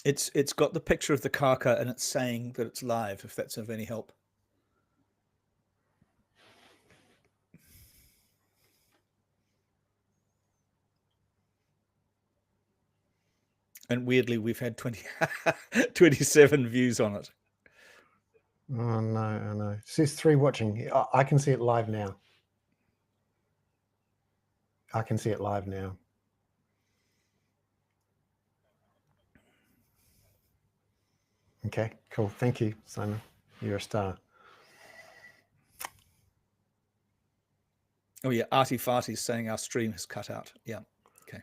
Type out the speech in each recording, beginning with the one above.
It's got the picture of the kaka and it's saying that it's live, if that's of any help. And weirdly, we've had 27 views on it. Oh, no. It says 3 watching. I can see it live now. Okay, cool. Thank you, Simon. You're a star. Oh, yeah. Artie Farty's saying our stream has cut out. Yeah. Okay.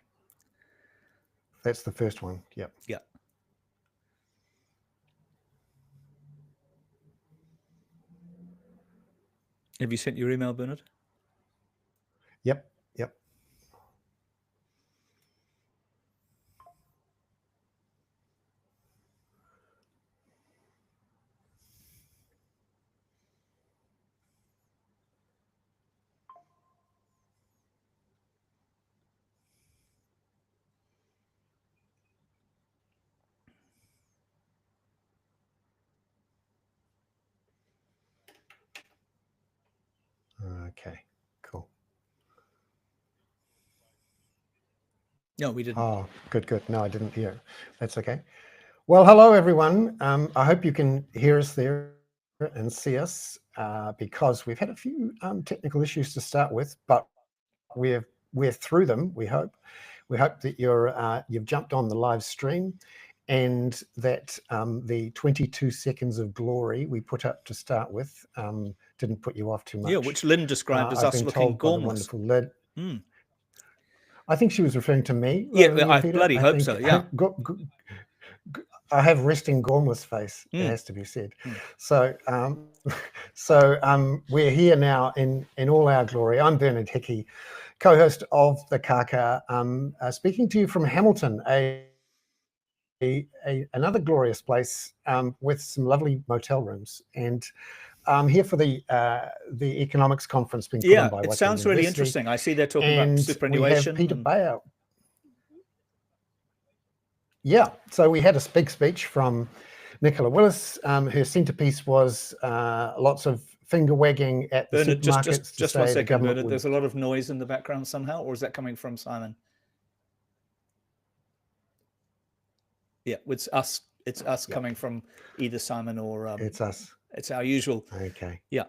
That's the first one. Yep. Yeah. Have you sent your email, Bernard? Yep. Okay, cool. No, we didn't. Oh, good. No, I didn't hear. That's okay. Well, hello, everyone. I hope you can hear us there and see us because we've had a few technical issues to start with, but we're through them, we hope. We hope that you've jumped on the live stream and that the 22 seconds of glory we put up to start with didn't put you off too much. Yeah, which Lynn described as us looking gormless. Lynn. I think she was referring to me. Yeah, I bloody hope so, yeah. I have resting gormless face, it has to be said. So we're here now in all our glory. I'm Bernard Hickey, co-host of the Kaka, speaking to you from Hamilton, another glorious place with some lovely motel rooms. And I'm here for the economics conference being put on by it sounds really interesting. I see they're talking about superannuation. We have Peter Bayer. Yeah, so we had a big speech from Nicola Willis. Her centrepiece was lots of finger wagging at the Bernard, supermarkets. Just 1 second, Bernard. There's a lot of noise in the background somehow, or is that coming from Simon? Yeah, it's us. It's us coming from either Simon or it's us. It's our usual. Okay. Yeah,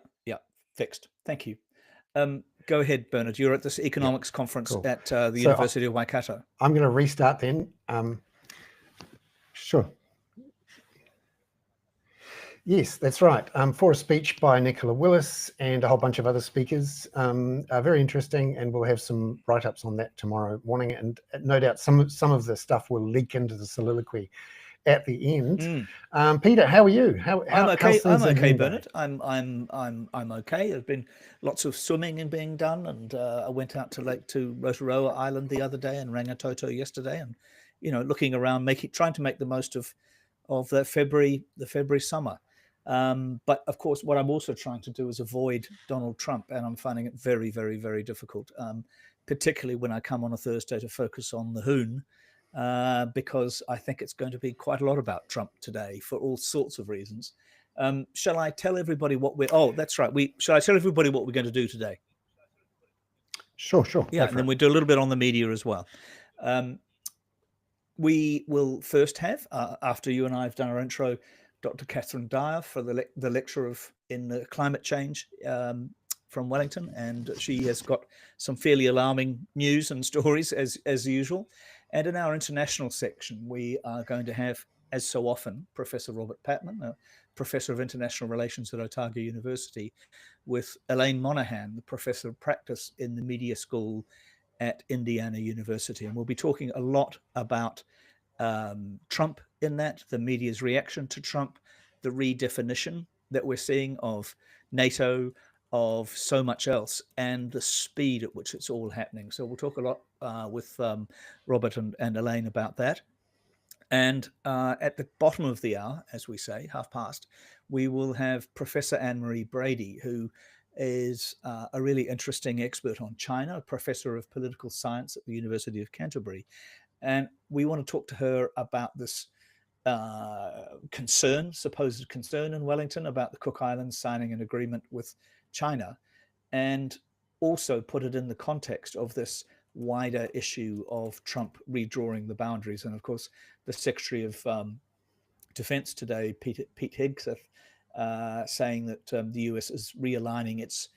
fixed. Thank you. Go ahead, Bernard. You're at this economics conference at the University of Waikato. I'm going to restart then. Sure. Yes, that's right. For a speech by Nicola Willis and a whole bunch of other speakers, very interesting, and we'll have some write-ups on that tomorrow morning. And no doubt some of the stuff will leak into the soliloquy at the end. Peter, how are you? I'm okay. I'm okay, Bernard. I'm okay. There's been lots of swimming and being done, and I went out to Rotorua Island the other day and Rangitoto yesterday, and looking around, trying to make the most of the February summer. But of course, what I'm also trying to do is avoid Donald Trump, and I'm finding it very, very, very difficult, particularly when I come on a Thursday to focus on the Hoon, because I think it's going to be quite a lot about Trump today for all sorts of reasons. Shall I tell everybody what we're? Oh, that's right. Shall I tell everybody what we're going to do today? Sure. Yeah, and then we do a little bit on the media as well. We will first have, after you and I have done our intro, Dr. Catherine Dyer for the lecturer in climate change from Wellington, and she has got some fairly alarming news and stories as usual. And in our international section, we are going to have, as so often, Professor Robert Patman, a professor of international relations at Otago University, with Elaine Monahan, the professor of practice in the media school at Indiana University. And we'll be talking a lot about Trump in that, the media's reaction to Trump, the redefinition that we're seeing of NATO, of so much else, and the speed at which it's all happening. So we'll talk a lot with Robert and Elaine about that. And at the bottom of the hour, as we say, past, we will have Professor Anne-Marie Brady, who is a really interesting expert on China, a professor of political science at the University of Canterbury. And we want to talk to her about this supposed concern in Wellington about the Cook Islands signing an agreement with China, and also put it in the context of this wider issue of Trump redrawing the boundaries. And of course, the Secretary of Defense today, Pete Hegseth, saying that the US is realigning its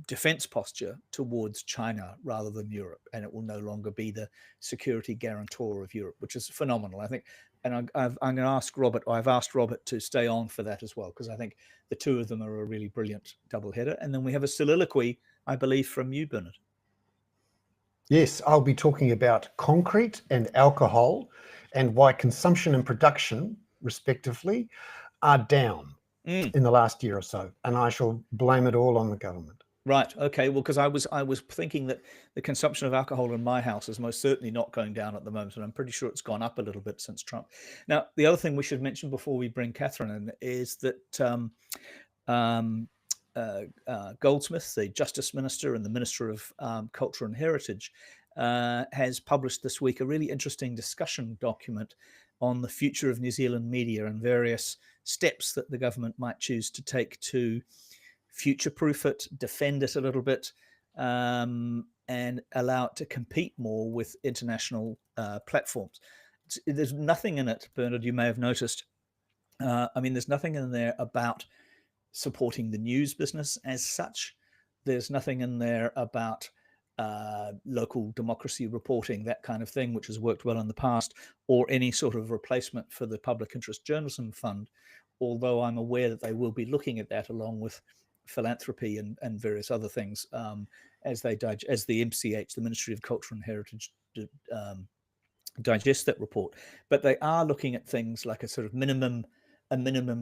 defense posture towards China rather than Europe, and it will no longer be the security guarantor of Europe, which is phenomenal, I think. And I'm going to ask Robert, or I've asked Robert to stay on for that as well, because I think the two of them are a really brilliant doubleheader. And then we have a soliloquy, I believe, from you, Bernard. Yes, I'll be talking about concrete and alcohol and why consumption and production, respectively, are down in the last year or so. And I shall blame it all on the government. Right. Okay. Well, because I was thinking that the consumption of alcohol in my house is most certainly not going down at the moment, and I'm pretty sure it's gone up a little bit since Trump. Now, the other thing we should mention before we bring Catherine in is that Goldsmith, the Justice Minister and the Minister of Culture and Heritage, has published this week a really interesting discussion document on the future of New Zealand media and various steps that the government might choose to take to future-proof it, defend it a little bit, and allow it to compete more with international platforms. There's nothing in it, Bernard, you may have noticed. There's nothing in there about supporting the news business as such. There's nothing in there about local democracy reporting, that kind of thing, which has worked well in the past, or any sort of replacement for the Public Interest Journalism Fund, although I'm aware that they will be looking at that along with philanthropy and various other things as the MCH, the Ministry of Culture and Heritage, digest that report. But they are looking at things like a sort of minimum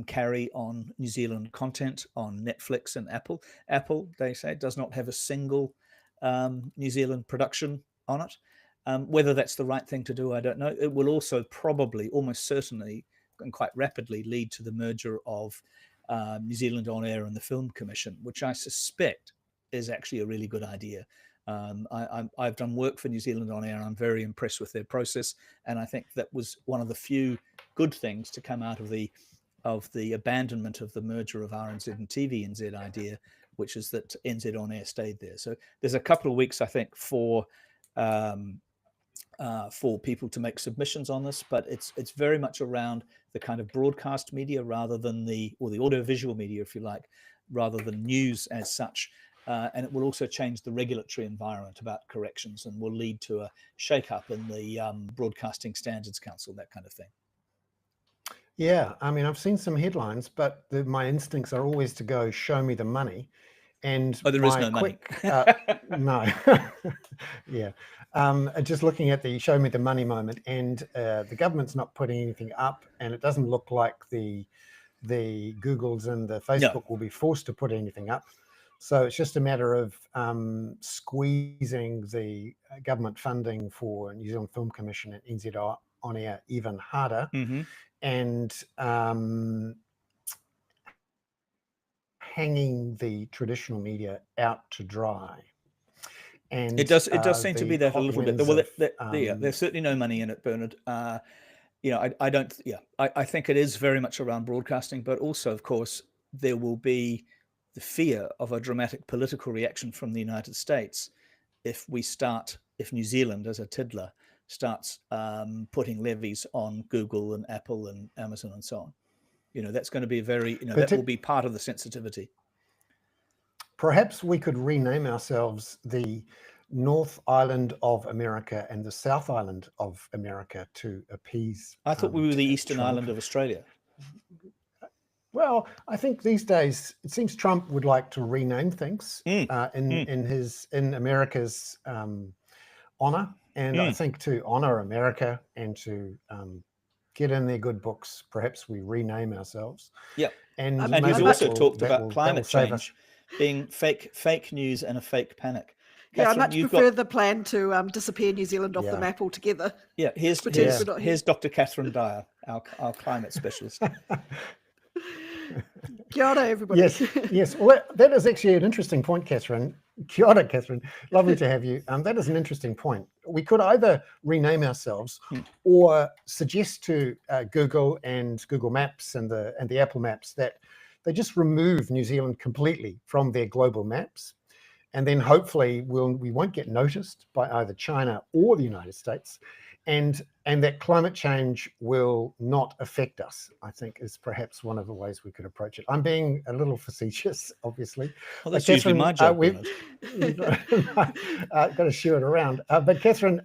carry on New Zealand content on Netflix and Apple. Apple, they say, does not have a single New Zealand production on it. Whether that's the right thing to do, I don't know. It will also probably, almost certainly, and quite rapidly lead to the merger of New Zealand On Air and the Film Commission, which I suspect is actually a really good idea. I've done work for New Zealand On Air, and I'm very impressed with their process. And I think that was one of the few good things to come out of the abandonment of the merger of RNZ and TVNZ idea, which is that NZ On Air stayed there. So there's a couple of weeks, I think, for people to make submissions on this, but it's very much around the kind of broadcast media rather than the audiovisual media, if you like, rather than news as such. And it will also change the regulatory environment about corrections and will lead to a shake-up in the Broadcasting Standards Council, that kind of thing. Yeah, I've seen some headlines, but my instincts are always to go, show me the money. And there is no money. No. Yeah. Just looking at the show me the money moment, and the government's not putting anything up, and it doesn't look like the Googles and the Facebook will be forced to put anything up. So it's just a matter of squeezing the government funding for New Zealand Film Commission and NZ On Air even harder, and hanging the traditional media out to dry. And it does seem to be that a little bit. Well, there's certainly no money in it, Bernard. I think it is very much around broadcasting, but also, of course, there will be the fear of a dramatic political reaction from the United States if New Zealand as a tiddler starts putting levies on Google and Apple and Amazon and so on. That's going to be that will be part of the sensitivity. Perhaps we could rename ourselves the North Island of America and the South Island of America to appease. I thought we were the Eastern Trump. Island of Australia. Well, I think these days it seems Trump would like to rename things in America's honor, and I think to honor America and to get in their good books, perhaps we rename ourselves. Yeah, and he's also talked about climate change being fake news and a fake panic. Yeah, I Catherine, much you've prefer got the plan to disappear New Zealand off the Yeah. map altogether. here's Pretend here's, we're not here. here's Dr. Catherine Dyer, our climate specialist. Kia ora, everybody. Yes, yes. Well, that is actually an interesting point, Catherine. Kia ora, Catherine. Lovely to have you. That is an interesting point. We could either rename ourselves or suggest to Google and Google Maps and the Apple Maps that they just remove New Zealand completely from their global maps. And then hopefully we won't get noticed by either China or the United States. And that climate change will not affect us, I think, is perhaps one of the ways we could approach it. I'm being a little facetious, obviously. Well, that's usually my job. We've got to share it around. But Catherine,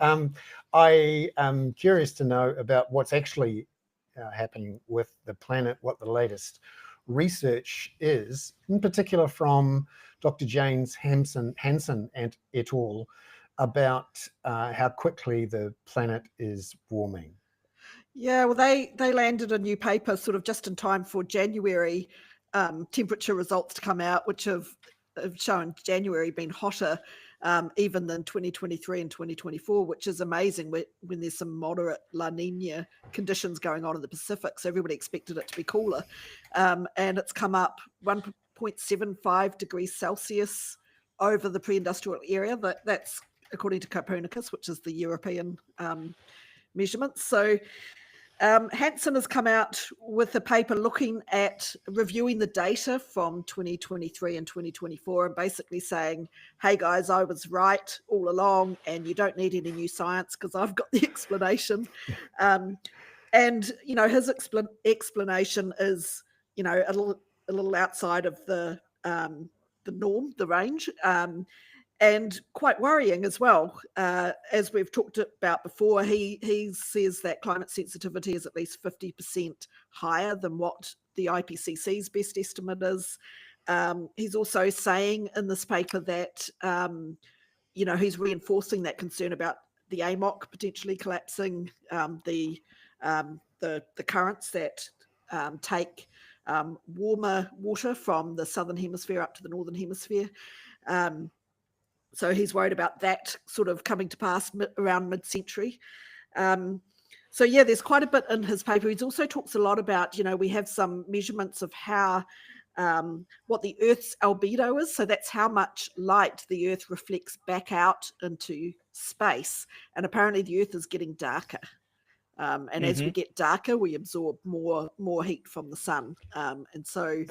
I am curious to know about what's actually happening with the planet, what the latest research is, in particular from Dr. James Hansen and et al., about how quickly the planet is warming. Yeah, well, they landed a new paper sort of just in time for January temperature results to come out, which have shown January been hotter even than 2023 and 2024, which is amazing when there's some moderate La Nina conditions going on in the Pacific. So everybody expected it to be cooler. And it's come up 1.75 degrees Celsius over the pre-industrial area. That's according to Copernicus, which is the European measurements. So Hansen has come out with a paper looking at reviewing the data from 2023 and 2024 and basically saying, hey guys, I was right all along and you don't need any new science because I've got the explanation. And, you know, his explanation is, you know, a little outside of the norm, the range. And quite worrying as well. As we've talked about before, he says that climate sensitivity is at least 50% higher than what the IPCC's best estimate is. He's also saying in this paper that, you know, he's reinforcing that concern about the AMOC potentially collapsing, the currents that take warmer water from the southern hemisphere up to the northern hemisphere. So he's worried about that sort of coming to pass around mid-century. So yeah, there's quite a bit in his paper. He also talks a lot about, you know, we have some measurements of how, what the Earth's albedo is. So that's how much light the Earth reflects back out into space. And apparently the Earth is getting darker. And as we get darker, we absorb more heat from the sun. And so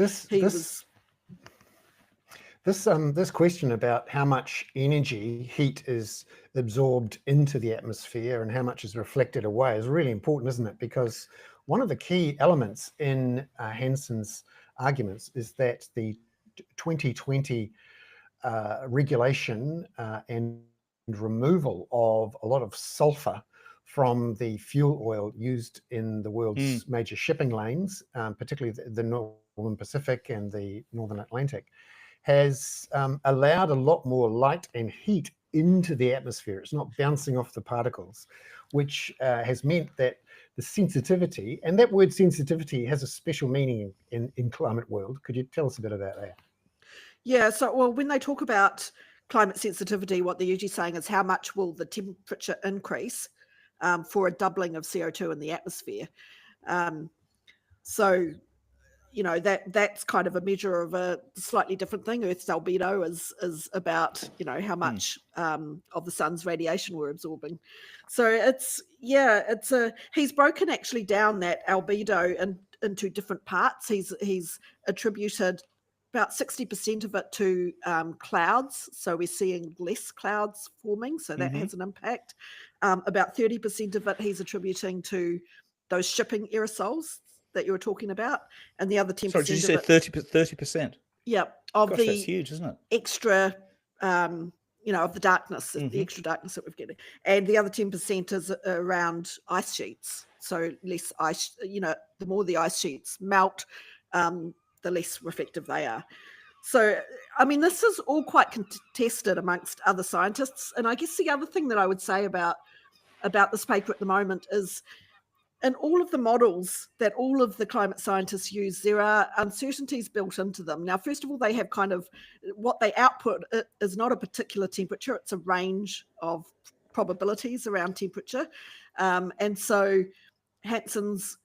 This question about how much energy, heat is absorbed into the atmosphere and how much is reflected away is really important, isn't it? Because one of the key elements in Hansen's arguments is that the 2020 regulation and removal of a lot of sulfur from the fuel oil used in the world's major shipping lanes, particularly the Northern Pacific and the Northern Atlantic, has allowed a lot more light and heat into the atmosphere. It's not bouncing off the particles, which has meant that the sensitivity, and that word sensitivity has a special meaning in climate world. Could you tell us a bit about that? Yeah, so, well, when they talk about climate sensitivity, what they're usually saying is how much will the temperature increase for a doubling of CO2 in the atmosphere. So, you know, that's kind of a measure of a slightly different thing. Earth's albedo is about, you know, how much of the sun's radiation we're absorbing. So he's broken actually down that albedo into different parts. He's attributed about 60% of it to clouds. So we're seeing less clouds forming. So that has an impact. About 30% of it he's attributing to those shipping aerosols that you were talking about, and the other 10%. Sorry, did you say 30%? Yeah, of Gosh, the that's huge, isn't it? extra, you know, of the darkness, the extra darkness that we're getting, and the other 10% is around ice sheets. So less ice, you know, the more the ice sheets melt, the less reflective they are. So, I mean, this is all quite contested amongst other scientists, and I guess the other thing that I would say about this paper at the moment is in all of the models that all of the climate scientists use, there are uncertainties built into them. Now, first of all, they have kind of what they output is not a particular temperature, it's a range of probabilities around temperature. And so Hanson's,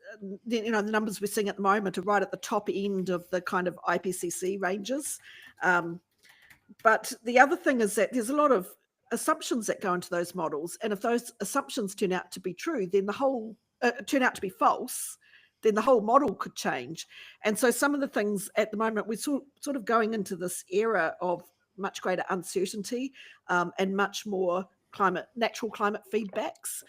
the numbers we're seeing at the moment are right at the top end of the kind of IPCC ranges. But the other thing is that there's a lot of assumptions that go into those models. And if those assumptions turn out to be true, then the whole, turn out to be false, then the whole model could change. And so some of the things at the moment, we're sort of going into this era of much greater uncertainty and much more natural climate feedbacks.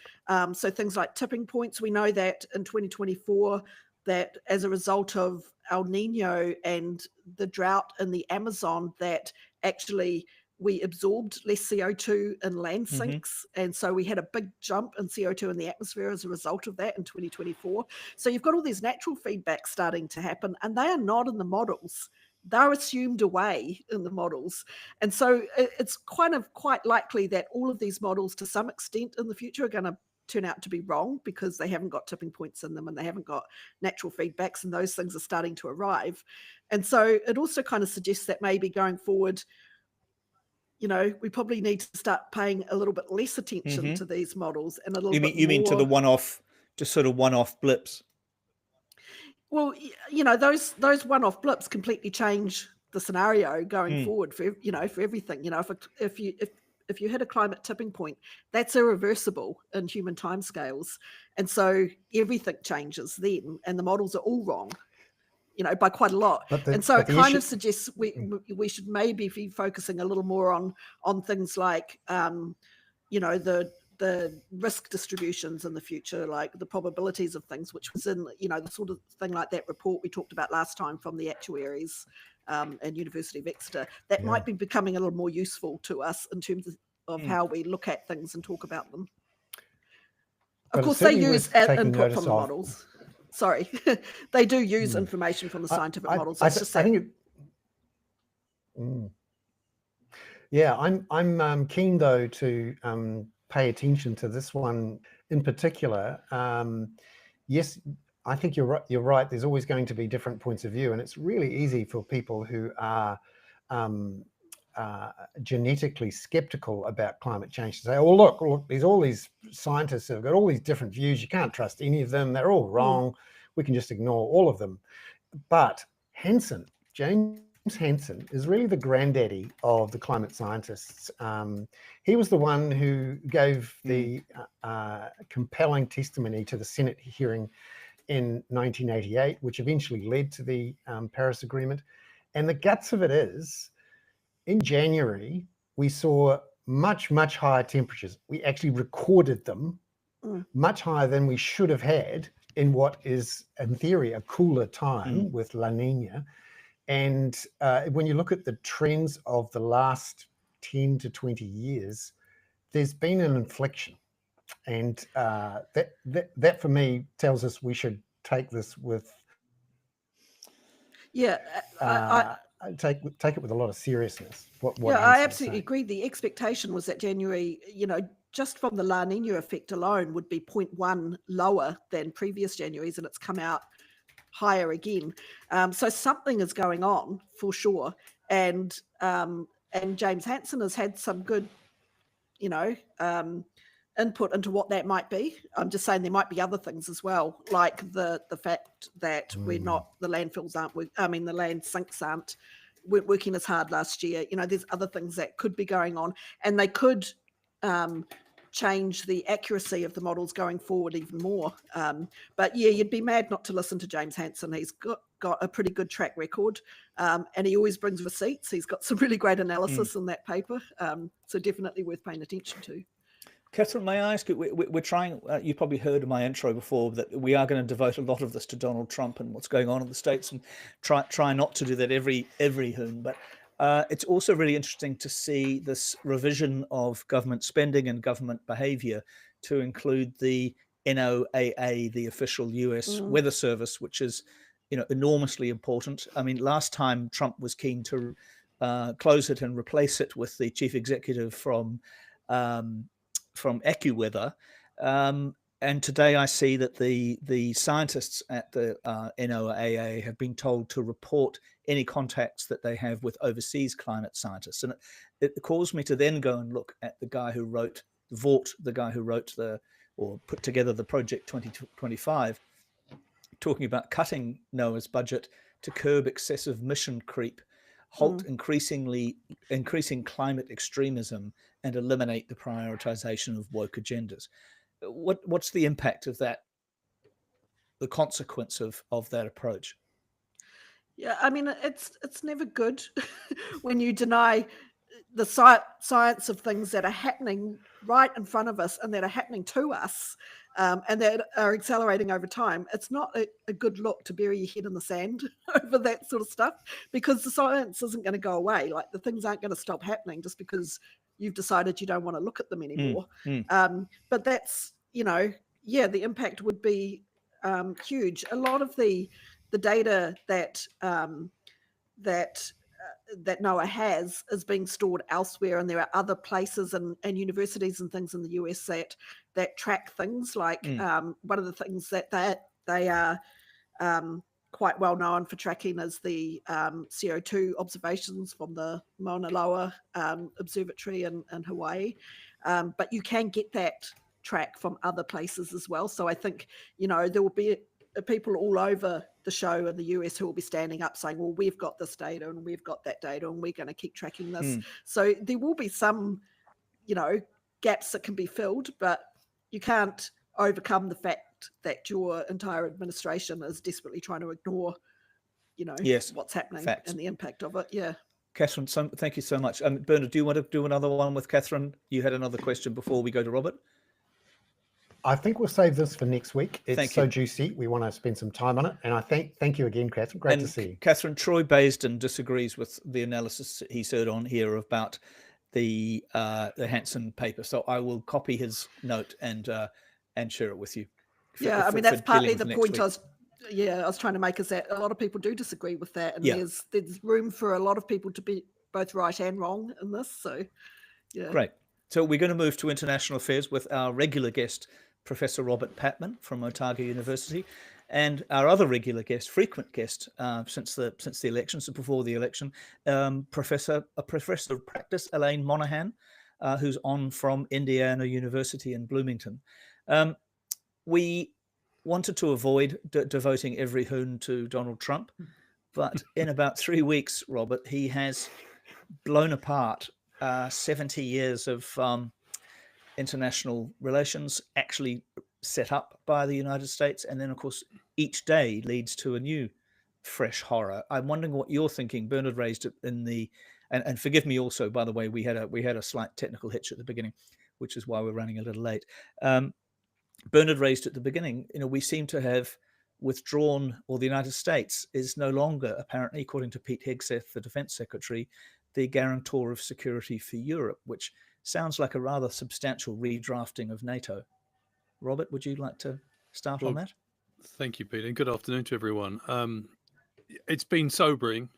So things like tipping points, we know that in 2024, that as a result of El Nino and the drought in the Amazon, that actually we absorbed less CO2 in land sinks. And so we had a big jump in CO2 in the atmosphere as a result of that in 2024. So you've got all these natural feedbacks starting to happen, and they are not in the models. They're assumed away in the models. And so it's quite likely that all of these models to some extent in the future are going to turn out to be wrong because they haven't got tipping points in them and they haven't got natural feedbacks, and those things are starting to arrive. And so it also kind of suggests that maybe going forward, we probably need to start paying a little bit less attention to these models and a little bit more. You mean to the one-off, just sort of one-off blips? Well, those one-off blips completely change the scenario going forward for everything. If you hit a climate tipping point, that's irreversible in human timescales, and so everything changes then, and the models are all wrong, by quite a lot. And so it kind of suggests we should maybe be focusing a little more on things like the risk distributions in the future, like the probabilities of things, which was in the sort of thing like that report we talked about last time from the actuaries and University of Exeter, that might be becoming a little more useful to us in terms of how we look at things and talk about them. Of course, they use input from the models. Sorry, they do use information from the scientific models. I'm keen though to pay attention to this one in particular. Yes, I think you're right. There's always going to be different points of view, and it's really easy for people who are genetically skeptical about climate change to say, "Oh, look, there's all these scientists who've got all these different views. You can't trust any of them. They're all wrong. We can just ignore all of them." But James Hansen is really the granddaddy of the climate scientists. He was the one who gave the compelling testimony to the Senate hearing in 1988, which eventually led to the Paris Agreement. And the guts of it is, in January, we saw much, much higher temperatures. We actually recorded them much higher than we should have had in what is, in theory, a cooler time with La Nina. And when you look at the trends of the last 10 to 20 years, there's been an inflection. And that for me tells us we should take this with take it with a lot of seriousness. I absolutely agree. The expectation was that January, just from the La Nina effect alone, would be 0.1 lower than previous Januaries, and it's come out higher again. So something is going on for sure. And James Hansen has had some good, input into what that might be. I'm just saying there might be other things as well, like the fact that the landfills aren't, the land sinks aren't working as hard last year. There's other things that could be going on, and they could change the accuracy of the models going forward even more. But yeah, you'd be mad not to listen to James Hansen. He's got a pretty good track record, and he always brings receipts. He's got some really great analysis in that paper, so definitely worth paying attention to. Catherine, may I ask you, we're trying, you probably heard in my intro before that we are going to devote a lot of this to Donald Trump and what's going on in the States, and try not to do that every Hoon, but it's also really interesting to see this revision of government spending and government behavior to include the NOAA, the official US Weather Service, which is enormously important. I mean, last time Trump was keen to close it and replace it with the chief executive from AccuWeather. and today I see that the scientists at the NOAA have been told to report any contacts that they have with overseas climate scientists, and it caused me to then go and look at the guy who wrote or put together the Project 2025, talking about cutting NOAA's budget to curb excessive mission creep, halt increasing climate extremism, and eliminate the prioritization of woke agendas. What's the impact of that, the consequence of that approach? Yeah, I mean, it's never good when you deny the science of things that are happening right in front of us and that are happening to us, and that are accelerating over time. It's not a good look to bury your head in the sand over that sort of stuff, because the science isn't going to go away. Like, the things aren't going to stop happening just because you've decided you don't want to look at them anymore. But that's, the impact would be huge. A lot of the data that NOAA has is being stored elsewhere, and there are other places and universities and things in the US that track things like one of the things that they are quite well known for tracking is the CO2 observations from the Mauna Loa Observatory in Hawaii, but you can get that track from other places as well. So I think there will be people all over the show in the US who will be standing up saying, well, we've got this data and we've got that data and we're going to keep tracking this. So there will be some, gaps that can be filled, but you can't overcome the fact that your entire administration is desperately trying to ignore, what's happening and the impact of it. Yeah. Catherine, thank you so much. Bernard, do you want to do another one with Catherine? You had another question before we go to Robert. I think we'll save this for next week. It's so juicy. We want to spend some time on it. And I thank you again, Catherine. Great to see you. Catherine, Troy Baisden disagrees with the analysis he's heard on here about the Hansen paper. So I will copy his note and share it with you. That's partly the point I was trying to make, is that a lot of people do disagree with that. And there's room for a lot of people to be both right and wrong in this. So, yeah. Great. So we're going to move to international affairs with our regular guest, Professor Robert Patman from Otago University, and our other regular guest, frequent guest since the election, so before the election, professor of practice, Elaine Monaghan, who's on from Indiana University in Bloomington. We wanted to avoid devoting every Hoon to Donald Trump, but in about 3 weeks, Robert, he has blown apart 70 years of international relations actually set up by the United States. And then, of course, each day leads to a new fresh horror. I'm wondering what you're thinking. Bernard raised it in and forgive me also, by the way, we had a slight technical hitch at the beginning, which is why we're running a little late. Bernard raised at the beginning, we seem to have withdrawn, or the United States is no longer, apparently, according to Pete Hegseth, the Defense Secretary, the guarantor of security for Europe, which sounds like a rather substantial redrafting of NATO. Robert, would you like to start on that? Thank you, Peter, and good afternoon to everyone. It's been sobering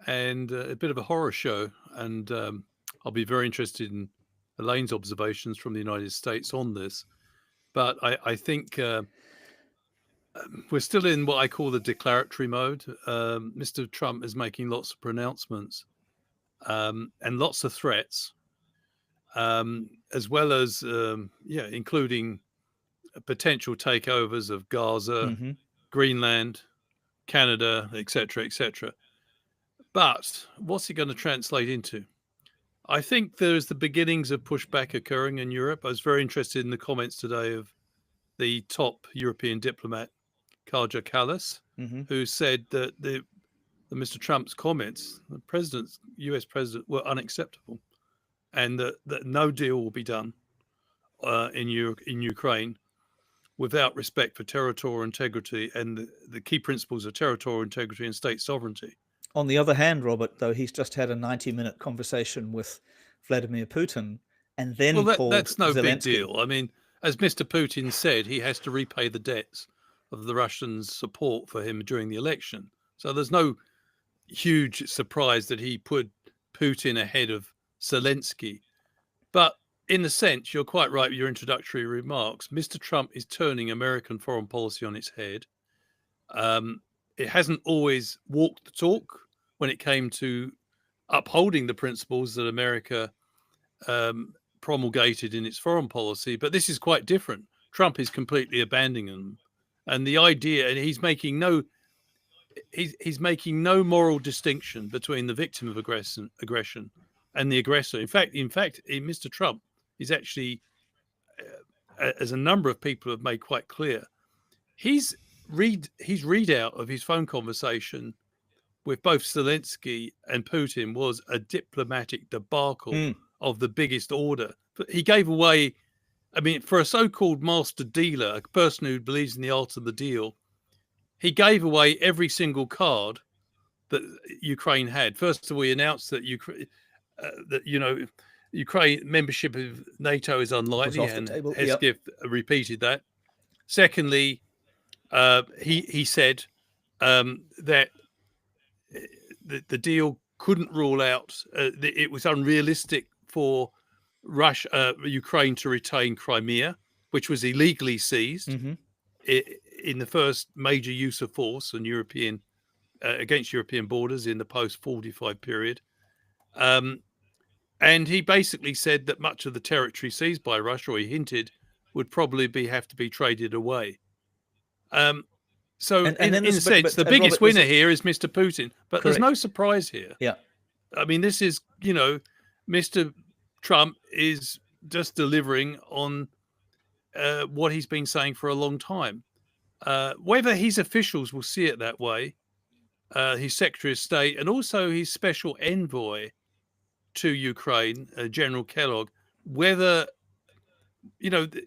and a bit of a horror show, and I'll be very interested in Elaine's observations from the United States on this. But I think we're still in what I call the declaratory mode. Mr. Trump is making lots of pronouncements and lots of threats, as well as, including potential takeovers of Gaza, Greenland, Canada, etc., etc. But what's it going to translate into? I think there's the beginnings of pushback occurring in Europe. I was very interested in the comments today of the top European diplomat, Kaja Kallas, who said that Mr. Trump's comments, the US president, were unacceptable, and that no deal will be done in Ukraine without respect for territorial integrity and the key principles of territorial integrity and state sovereignty. On the other hand, Robert, though, he's just had a 90-minute conversation with Vladimir Putin and then called that's no Zelensky. Big deal. I mean, as Mr. Putin said, he has to repay the debts of the Russians' support for him during the election. So there's no huge surprise that he put Putin ahead of Zelensky. But in a sense, you're quite right with your introductory remarks. Mr. Trump is turning American foreign policy on its head. It hasn't always walked the talk when it came to upholding the principles that America promulgated in its foreign policy, but this is quite different. Trump is completely abandoning them, and the idea, and he's making no moral distinction between the victim of aggression and the aggressor. In fact, Mr. Trump is actually, as a number of people have made quite clear, his readout of his phone conversation with both Zelensky and Putin was a diplomatic debacle of the biggest order. He gave away, I mean, for a so-called master dealer, a person who believes in the art of the deal, he gave away every single card that Ukraine had. First of all, he announced that Ukraine membership of NATO is unlikely, and Hesketh repeated that. Secondly, he said that the deal couldn't rule out, it was unrealistic for Ukraine to retain Crimea, which was illegally seized in the first major use of force on European against European borders in the post-45 period. And he basically said that much of the territory seized by Russia, or he hinted, would probably have to be traded away. So in a sense, the biggest Robert, winner here is Mr. Putin. But there's no surprise here. Yeah. I mean, this is, Mr. Trump is just delivering on what he's been saying for a long time. Whether his officials will see it that way, his Secretary of State and also his special envoy to Ukraine, General Kellogg, whether,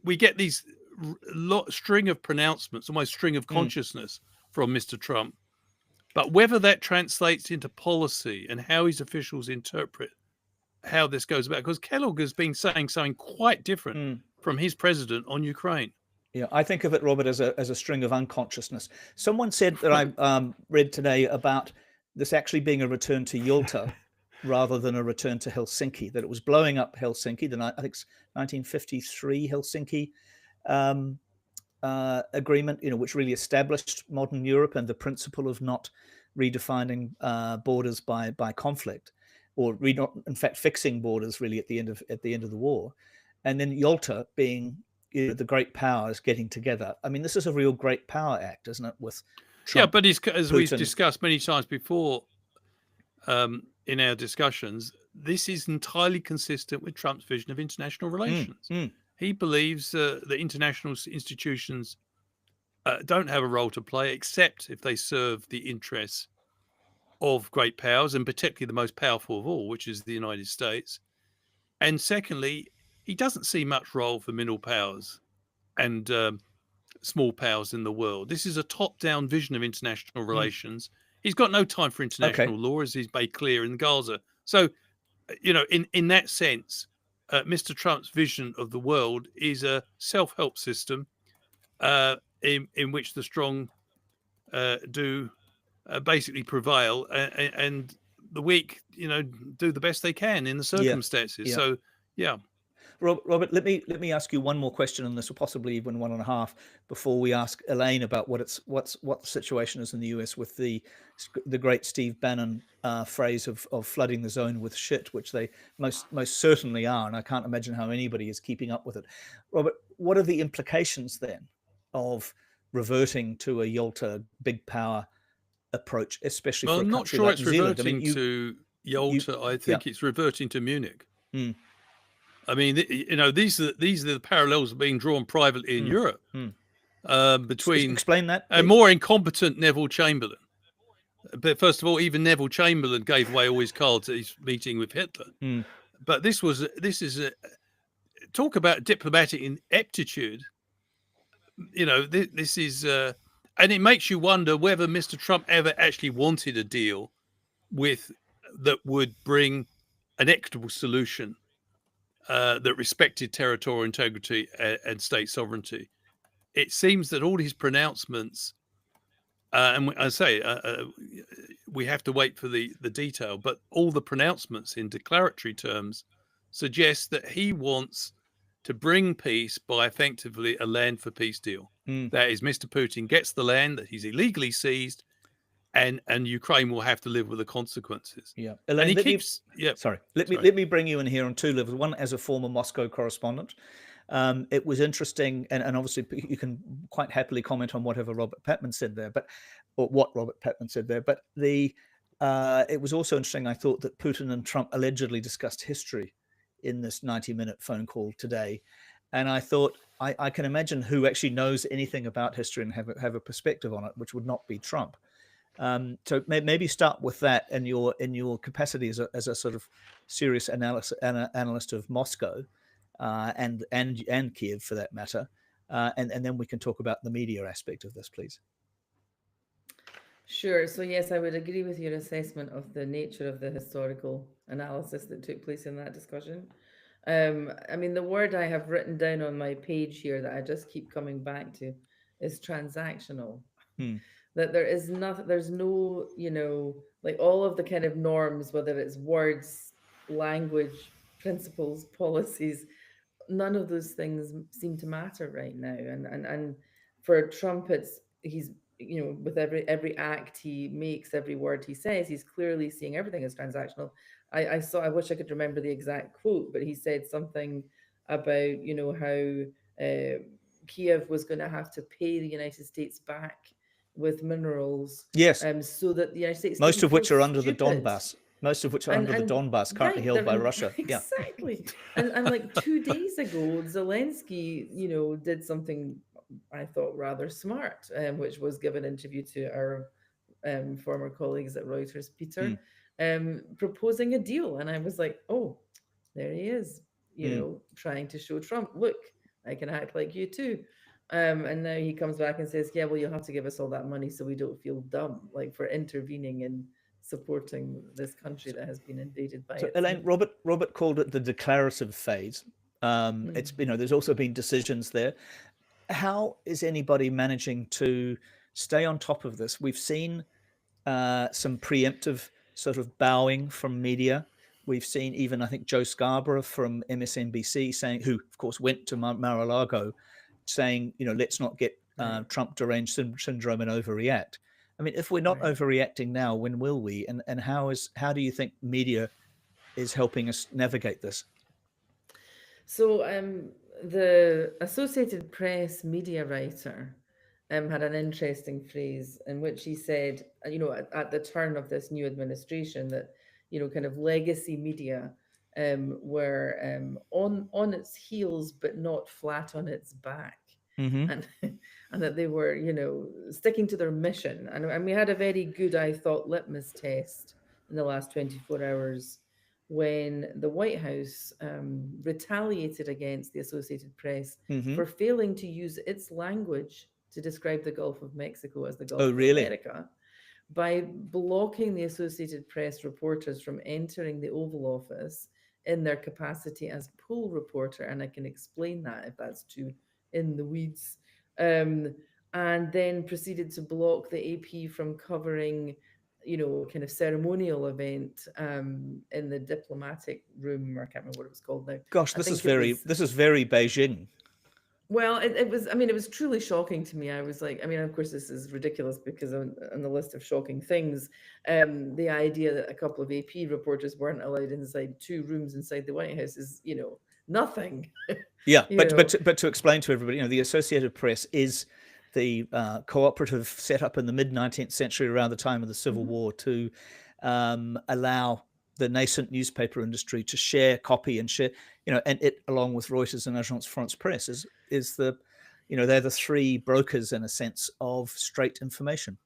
we get these string of pronouncements, almost string of consciousness from Mr. Trump, but whether that translates into policy and how his officials interpret how this goes about, because Kellogg has been saying something quite different from his president on Ukraine. Yeah, I think of it, Robert, as a string of unconsciousness. Someone said that I read today about this actually being a return to Yalta rather than a return to Helsinki, that it was blowing up Helsinki, I think it's 1953 Helsinki agreement, which really established modern Europe and the principle of not redefining borders by conflict, or not, in fact, fixing borders really at the end of the war. And then Yalta being the great powers getting together. I mean, this is a real great power act, isn't it? With Trump, but as Putin. we've discussed many times before in our discussions, this is entirely consistent with Trump's vision of international relations. He believes that international institutions don't have a role to play except if they serve the interests of great powers, and particularly the most powerful of all, which is the United States. And secondly, he doesn't see much role for middle powers and small powers in the world. This is a top-down vision of international relations. He's got no time for international law, as he's made clear in Gaza. So, in that sense, Mr. Trump's vision of the world is a self-help system in which the strong do basically prevail, and the weak, do the best they can in the circumstances. Yeah. So, yeah. Robert, let me ask you one more question on this, or possibly even one and a half, before we ask Elaine about what the situation is in the US with the great Steve Bannon phrase of flooding the zone with shit, which they most certainly are, and I can't imagine how anybody is keeping up with it. Robert, what are the implications then of reverting to a Yalta big power approach, especially for a country like New Zealand? I'm not sure it's reverting to Yalta. I think it's reverting to Munich. I mean, these are the parallels being drawn privately in Europe between explain that, a more incompetent Neville Chamberlain. But first of all, even Neville Chamberlain gave away all his cards at his meeting with Hitler. But this is talk about diplomatic ineptitude. This is, and it makes you wonder whether Mr. Trump ever actually wanted a deal that would bring an equitable solution that respected territorial integrity and state sovereignty. It seems that all his pronouncements, and I say we have to wait for the detail, but all the pronouncements in declaratory terms suggests that he wants to bring peace by effectively a land for peace deal. That is, Mr. Putin gets the land that he's illegally seized, and Ukraine will have to live with the consequences. Yeah, and Elaine, let me bring you in here on two levels. One, as a former Moscow correspondent, it was interesting, and obviously you can quite happily comment on whatever Robert Patman said there, what Robert Patman said there. But it was also interesting, I thought, that Putin and Trump allegedly discussed history in this 90-minute phone call today. And I thought, I can imagine who actually knows anything about history and have a perspective on it, which would not be Trump. So maybe start with that in your capacity as a sort of serious analyst of Moscow and Kiev for that matter, and then we can talk about the media aspect of this, please. Sure. So yes, I would agree with your assessment of the nature of the historical analysis that took place in that discussion. I mean, the word I have written down on my page here that I just keep coming back to is transactional. That there is nothing, there's no, like all of the kind of norms, whether it's words, language, principles, policies, none of those things seem to matter right now. And for Trump, he's with every act he makes, every word he says, he's clearly seeing everything as transactional. I wish I could remember the exact quote, but he said something about how Kiev was going to have to pay the United States back with minerals. Yes. So that the United States, most of which are under the Donbass. Most of which are under the Donbass, currently right, held by Russia. Exactly. Yeah. and like 2 days ago, Zelensky, did something I thought rather smart, which was give an interview to our former colleagues at Reuters, Peter, proposing a deal. And I was like, oh, there he is, trying to show Trump, look, I can act like you too. And now he comes back and says, yeah, well, you'll have to give us all that money so we don't feel dumb, like for intervening in supporting this country that has been invaded by it. Elaine, Robert called it the declarative phase. It's there's also been decisions there. How is anybody managing to stay on top of this? We've seen some preemptive sort of bowing from media. We've seen even, I think, Joe Scarborough from MSNBC who of course went to Mar-a-Lago, saying, let's not get Trump deranged syndrome and overreact. I mean, if we're not overreacting now, when will we? And how do you think media is helping us navigate this? So the Associated Press media writer had an interesting phrase in which he said, at the turn of this new administration, that kind of legacy media were on its heels but not flat on its back. And that they were, sticking to their mission. And we had a very good, I thought, litmus test in the last 24 hours when the White House retaliated against the Associated Press for failing to use its language to describe the Gulf of Mexico as the Gulf of America, by blocking the Associated Press reporters from entering the Oval Office in their capacity as poll reporter. And I can explain that if that's too in the weeds, and then proceeded to block the AP from covering, kind of ceremonial event in the diplomatic room, or I can't remember what it was called now. Gosh, this is very Beijing. Well, it was, it was truly shocking to me. I was like, of course, this is ridiculous because on the list of shocking things, the idea that a couple of AP reporters weren't allowed inside 2 rooms inside the White House is, nothing. Yeah, but to explain to everybody, the Associated Press is the cooperative set up in the mid-19th century around the time of the Civil War to allow the nascent newspaper industry to share, copy, and share, and it, along with Reuters and Agence France-Presse, is the, they're the 3 brokers in a sense of straight information.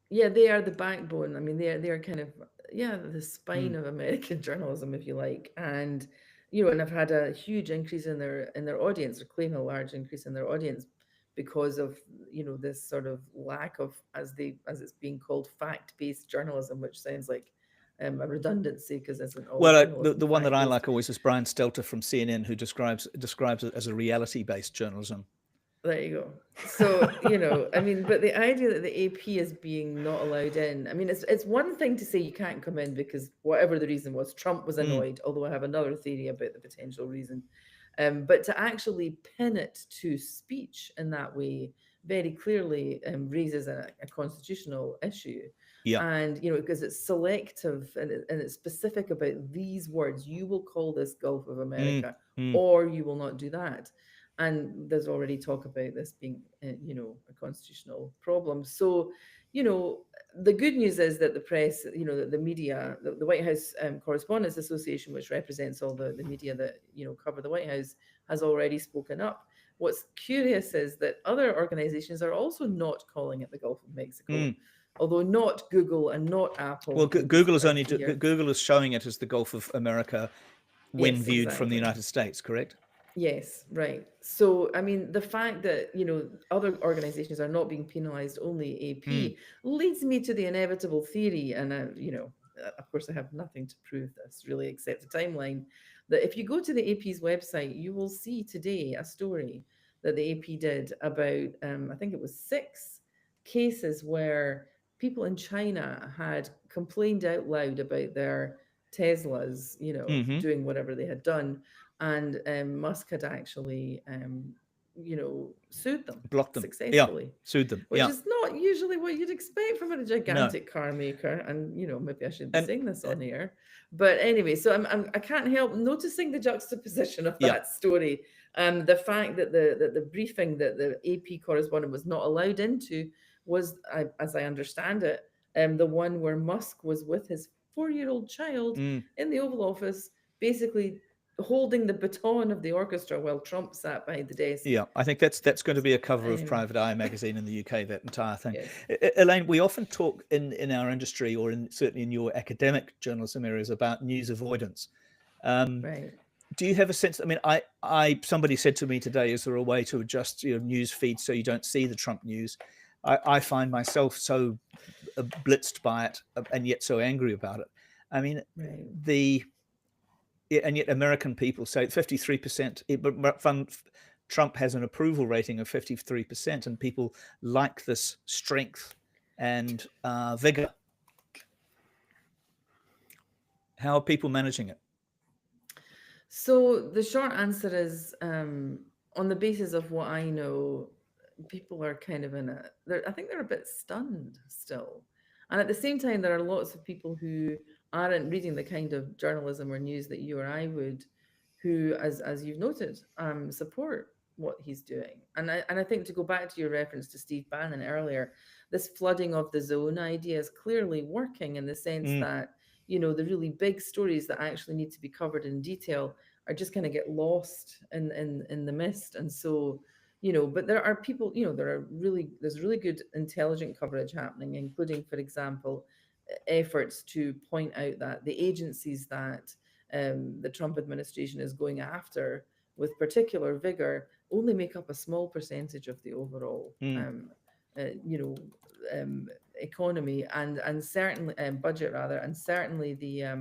Yeah, they are the backbone. They are kind of the spine of American journalism, if you like, and and have had a huge increase in their audience, or claim a large increase in their audience because of this sort of lack of, as it's being called, fact-based journalism, which sounds like a redundancy because it's an the one that I like always is Brian Stelter from CNN, who describes it as a reality-based journalism. There you go. So, you know, I mean, but the idea that the AP is being not allowed in, I mean, it's one thing to say you can't come in because whatever the reason was, Trump was annoyed, although I have another theory about the potential reason. But to actually pin it to speech in that way very clearly raises a constitutional issue. Yeah. And, you know, because it's selective and it's specific about these words, you will call this Gulf of America or you will not do that. And there's already talk about this being, you know, a constitutional problem. So, you know, the good news is that the press, you know, the media, the White House Correspondents Association, which represents all the media that, you know, cover the White House, has already spoken up. What's curious is that other organizations are also not calling it the Gulf of Mexico, although not Google and not Apple. Well, Google is only Google is showing it as the Gulf of America when Yes, viewed from the exactly. United States, correct? Yes, right. So, I mean, the fact that, you know, other organizations are not being penalized, only AP, leads me to the inevitable theory. And, you know, of course, I have nothing to prove this really except the timeline, that if you go to the AP's website, you will see today a story that the AP did about, I think it was 6 cases where people in China had complained out loud about their Teslas, you know, doing whatever they had done. And Musk had actually, you know, sued them, blocked them successfully. Yeah, sued them. Which is not usually what you'd expect from a gigantic No. car maker. And, you know, maybe I should be saying this on air. But anyway, so I can't help noticing the juxtaposition of that story. The fact that the briefing that the AP correspondent was not allowed into was, as I understand it, the one where Musk was with his 4-year-old child in the Oval Office, basically holding the baton of the orchestra while Trump sat behind the desk. Yeah, I think that's going to be a cover of Private Eye magazine in the UK, that entire thing. Yes. Elaine, we often talk in our industry, or certainly in your academic journalism areas, about news avoidance. Right. Do you have a sense? I mean, somebody said to me today, is there a way to adjust your news feed so you don't see the Trump news? I find myself so blitzed by it and yet so angry about it. I mean, and yet American people say 53%, but Trump has an approval rating of 53%, and people like this strength and vigor. How are people managing it? So the short answer is, on the basis of what I know, people are kind of I think they're a bit stunned still. And at the same time, there are lots of people who aren't reading the kind of journalism or news that you or I would, who, as you've noted, support what he's doing. And I think, to go back to your reference to Steve Bannon earlier, this flooding of the zone idea is clearly working in the sense that, you know, the really big stories that actually need to be covered in detail are just kind of get lost in the mist. And so, you know, but there are people, you know, there's really good intelligent coverage happening, including, for example, efforts to point out that the agencies that the Trump administration is going after with particular vigor only make up a small percentage of the overall, you know, economy and certainly budget rather, and certainly they're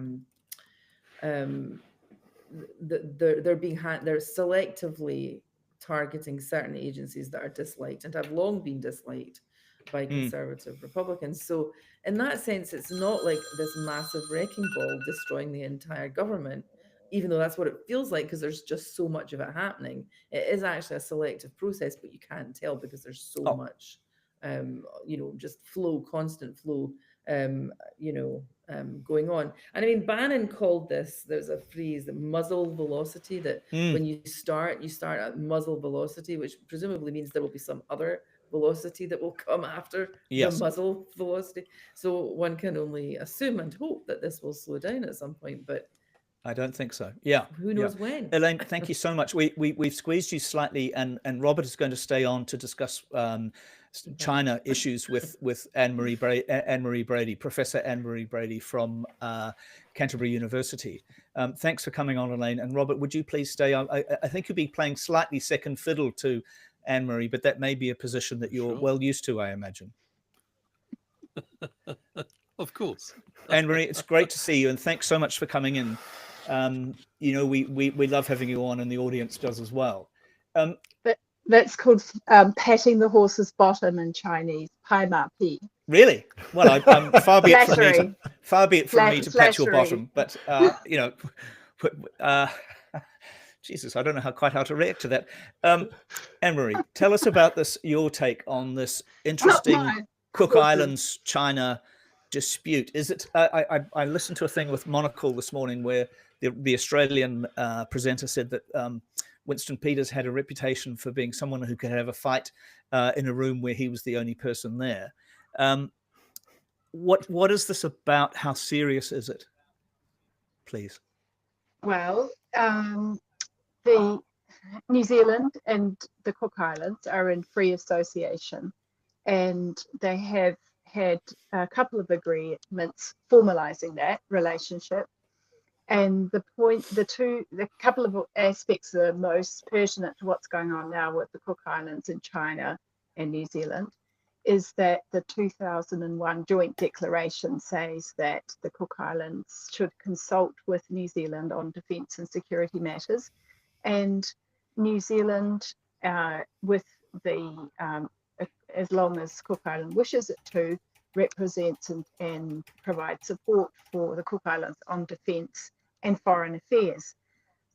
selectively targeting certain agencies that are disliked and have long been disliked by conservative Republicans. So in that sense, it's not like this massive wrecking ball destroying the entire government, even though that's what it feels like, because there's just so much of it happening. It is actually a selective process, but you can't tell because there's so much, you know, just constant flow, you know, going on. And I mean, Bannon called this, there's a phrase, the muzzle velocity, that when you start at muzzle velocity, which presumably means there will be some other velocity that will come after the muzzle velocity. So one can only assume and hope that this will slow down at some point, but I don't think so. Yeah. Who knows when? Elaine, thank you so much. We've squeezed you slightly, and Robert is going to stay on to discuss China issues with Anne-Marie Brady, Professor Anne-Marie Brady from Canterbury University. Thanks for coming on, Elaine. And Robert, would you please stay on? I think you'll be playing slightly second fiddle to Anne-Marie, but that may be a position that you're well used to, I imagine. Of course. Anne-Marie, it's great to see you, and thanks so much for coming in. You know, we love having you on, and the audience does as well. That's called patting the horse's bottom in Chinese, pai ma pi. Really? Well, I'm far be it from me to, pat your Flattery. bottom, but you know, uh, Jesus, I don't know quite how to react to that. Anne-Marie, tell us about your take on this interesting Cook Islands China dispute. Is it? I listened to a thing with Monocle this morning where the Australian presenter said that Winston Peters had a reputation for being someone who could have a fight in a room where he was the only person there. What is this about? How serious is it? Please. Well, the New Zealand and the Cook Islands are in free association, and they have had a couple of agreements formalizing that relationship. And the couple of aspects that are most pertinent to what's going on now with the Cook Islands in China and New Zealand is that the 2001 joint declaration says that the Cook Islands should consult with New Zealand on defence and security matters, and New Zealand, with the as long as Cook Island wishes it to, represents and provides support for the Cook Islands on defence and foreign affairs.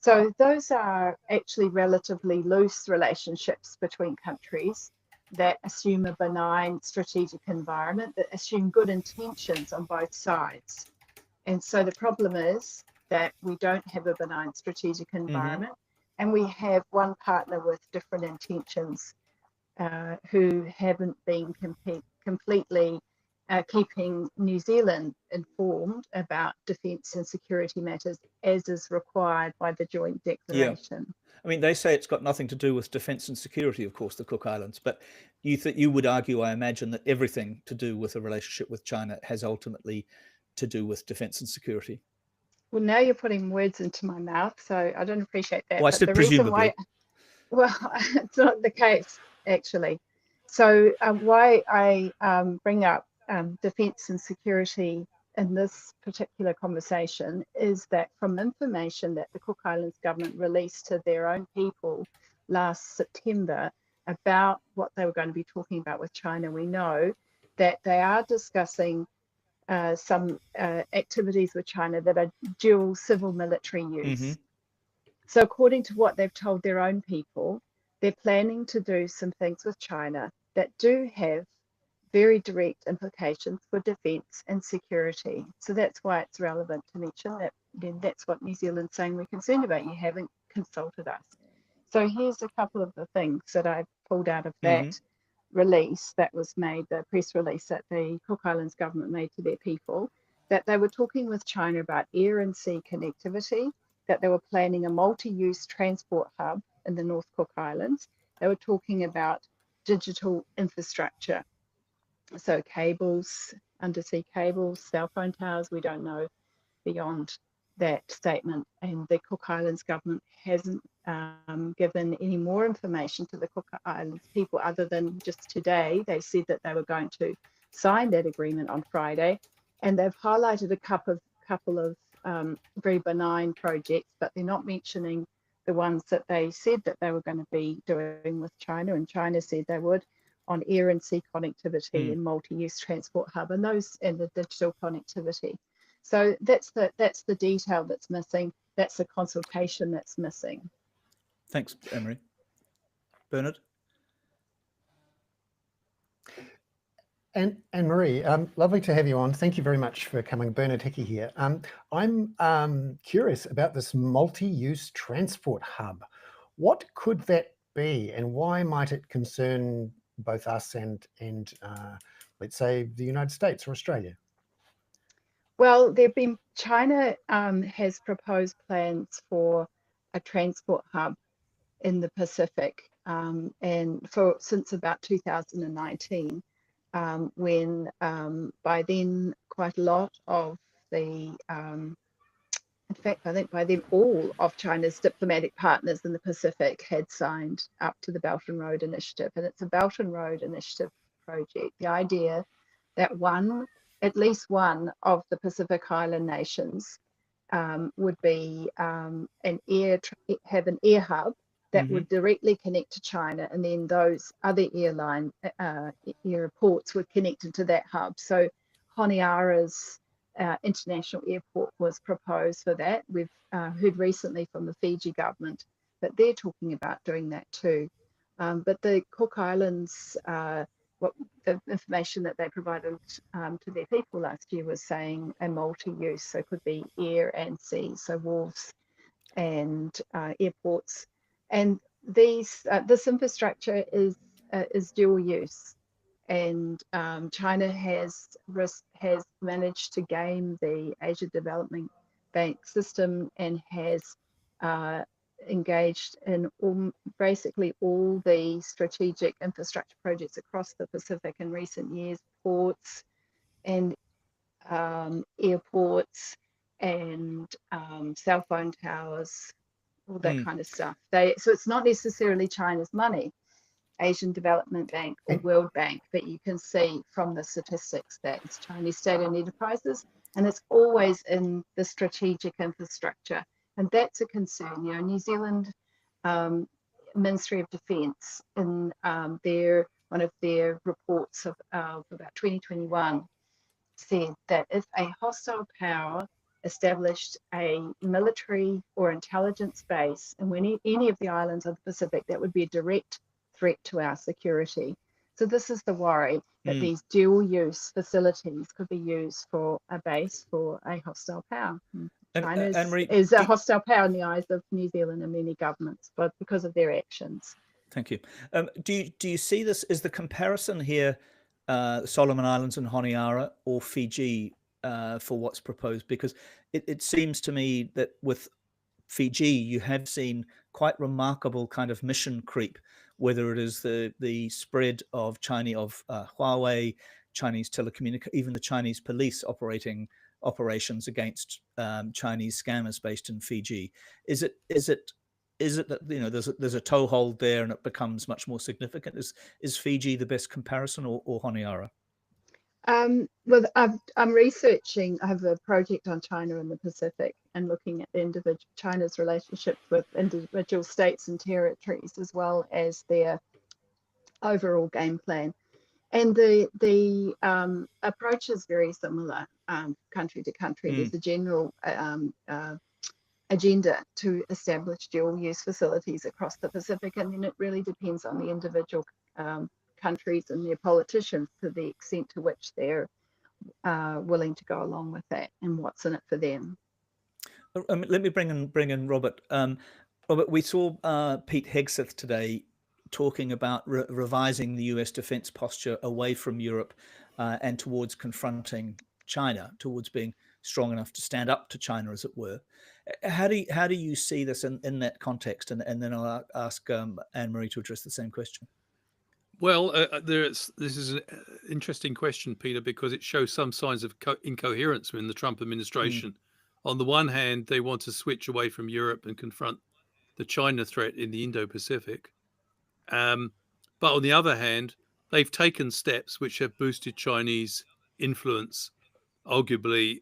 So those are actually relatively loose relationships between countries that assume a benign strategic environment, that assume good intentions on both sides. And so the problem is that we don't have a benign strategic environment, and we have one partner with different intentions who haven't been completely keeping New Zealand informed about defence and security matters as is required by the joint declaration. Yeah. I mean, they say it's got nothing to do with defence and security, of course, the Cook Islands, but you would argue, I imagine, that everything to do with a relationship with China has ultimately to do with defence and security. Well, now you're putting words into my mouth, so I don't appreciate that. Well, I said presumably. Well, it's not the case, actually. So why I bring up defence and security in this particular conversation is that from information that the Cook Islands government released to their own people last September about what they were going to be talking about with China, we know that they are discussing some activities with China that are dual civil military use. So according to what they've told their own people, they're planning to do some things with China that do have very direct implications for defence and security. So that's why it's relevant to mention that. Then that's what New Zealand's saying we're concerned about. You haven't consulted us. So here's a couple of the things that I pulled out of that release that was made, the press release that the Cook Islands government made to their people, that they were talking with China about air and sea connectivity, that they were planning a multi-use transport hub in the North Cook Islands. They were talking about digital infrastructure. So cables, undersea cables, cell phone towers, we don't know beyond that statement. And the Cook Islands government hasn't given any more information to the Cook Islands people other than just today. They said that they were going to sign that agreement on Friday, and they've highlighted a couple of very benign projects, but they're not mentioning the ones that they said that they were going to be doing with China, and China said they would, on air and sea connectivity and multi-use transport hub, and the digital connectivity. So that's the detail that's missing. That's the consultation that's missing. Thanks, Emery. Bernard? And Anne-Marie, lovely to have you on. Thank you very much for coming. Bernard Hickey here. I'm curious about this multi-use transport hub. What could that be, and why might it concern both us and let's say the United States or Australia? Well, China has proposed plans for a transport hub in the Pacific, and since about 2019, when by then quite a lot of the in fact, I think by then all of China's diplomatic partners in the Pacific had signed up to the Belt and Road Initiative. And it's a Belt and Road Initiative project. The idea that at least one of the Pacific Island nations would be have an air hub that would directly connect to China, and then those other airports were connected to that hub. So Honiara's international airport was proposed for that. We've heard recently from the Fiji government that they're talking about doing that too. But the Cook Islands, what the information that they provided to their people last year was saying a multi-use, so it could be air and sea, so wharves and airports. And this infrastructure is dual use, and China has managed to game the Asia Development Bank system and has engaged in basically all the strategic infrastructure projects across the Pacific in recent years, ports and airports and cell phone towers, all that kind of stuff. So it's not necessarily China's money, Asian Development Bank or World Bank, but you can see from the statistics that it's Chinese state-owned enterprises, and it's always in the strategic infrastructure, and that's a concern. You know, New Zealand Ministry of Defence in one of their reports of about 2021 said that if a hostile power established a military or intelligence base in any of the islands of the Pacific, that would be a direct threat to our security. So this is the worry, that these dual use facilities could be used for a base for a hostile power. China is a hostile power in the eyes of New Zealand and many governments, but because of their actions. Thank you. Do you see this as the comparison here, Solomon Islands and Honiara or Fiji, for what's proposed? Because it seems to me that with Fiji, you have seen quite remarkable kind of mission creep, whether it is the spread of Huawei, Chinese telecommunication, even the Chinese police operations against Chinese scammers based in Fiji. Is it that, you know, there's a toehold there and it becomes much more significant? Is Fiji the best comparison, or Honiara? Well, I'm researching. I have a project on China and the Pacific, and looking at China's relationships with individual states and territories, as well as their overall game plan. And the approach is very similar, country to country. There's a general agenda to establish dual use facilities across the Pacific, and then it really depends on the individual countries and their politicians to the extent to which they're willing to go along with that and what's in it for them. Let me bring in Robert. Robert, we saw Pete Hegseth today talking about revising the US defense posture away from Europe and towards confronting China, towards being strong enough to stand up to China, as it were. How do you see this in that context? And then I'll ask Anne-Marie to address the same question. Well, this is an interesting question, Peter, because it shows some signs of incoherence in the Trump administration. On the one hand, they want to switch away from Europe and confront the China threat in the Indo-Pacific. But on the other hand, they've taken steps which have boosted Chinese influence, arguably,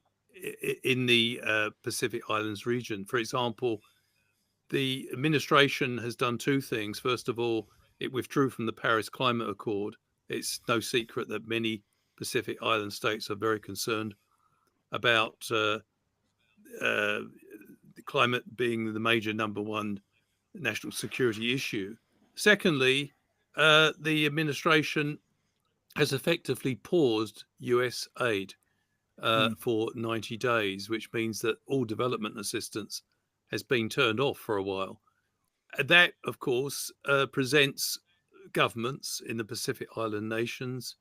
in the Pacific Islands region. For example, the administration has done two things. First of all, it withdrew from the Paris Climate Accord. It's no secret that many Pacific Island states are very concerned about the climate being the major number one national security issue. Secondly, the administration has effectively paused US aid for 90 days, which means that all development assistance has been turned off for a while. That, of course, presents governments in the Pacific Island nations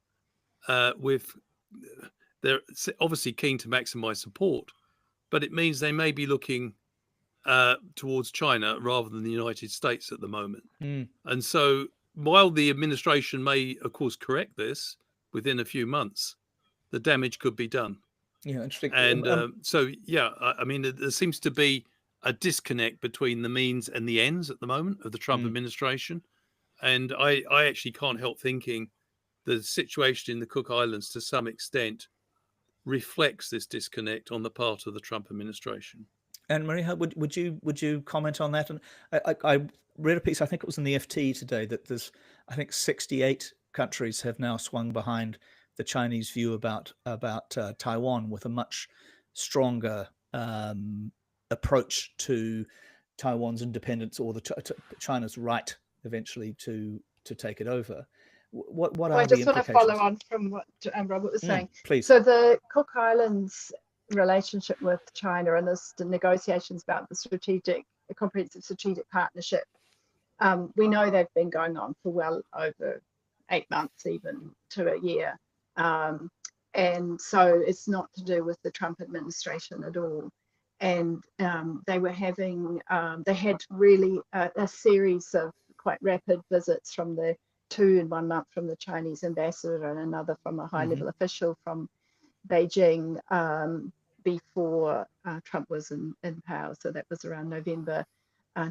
they're obviously keen to maximize support, but it means they may be looking towards China rather than the United States at the moment. And so while the administration may, of course, correct this within a few months, the damage could be done. Yeah, interesting. And I mean, there seems to be a disconnect between the means and the ends at the moment of the Trump administration. And I actually can't help thinking the situation in the Cook Islands to some extent reflects this disconnect on the part of the Trump administration. And Maria, would you comment on that? And I read a piece, I think it was in the FT today, that there's, I think 68 countries have now swung behind the Chinese view about Taiwan, with a much stronger approach to Taiwan's independence, or China's right eventually to take it over. What Well, are I the just want to implications? follow on from what Robert was saying. Please. So the Cook Islands relationship with China and the negotiations about the comprehensive strategic partnership, we know they've been going on for well over 8 months, even to a year. And so it's not to do with the Trump administration at all. And they had really a series of quite rapid visits from the 2 in 1 month from the Chinese ambassador and another from a high-level official from Beijing before Trump was in power. So that was around November,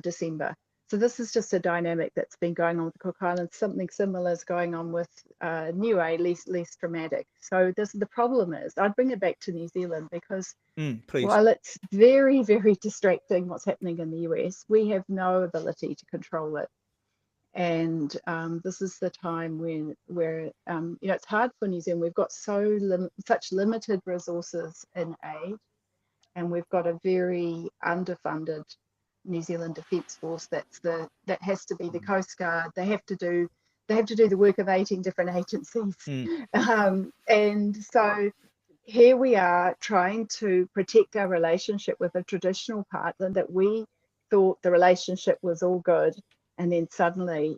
December. So this is just a dynamic that's been going on with the Cook Islands. Something similar is going on with Niue, less dramatic. So the problem is, I'd bring it back to New Zealand, because while it's very, very distracting what's happening in the US, we have no ability to control it. And this is the time where it's hard for New Zealand. We've got such limited resources in aid, and we've got a very underfunded New Zealand Defence Force. That has to be the Coast Guard. They have to do the work of 18 different agencies, and so here we are trying to protect our relationship with a traditional partner that we thought the relationship was all good, and then suddenly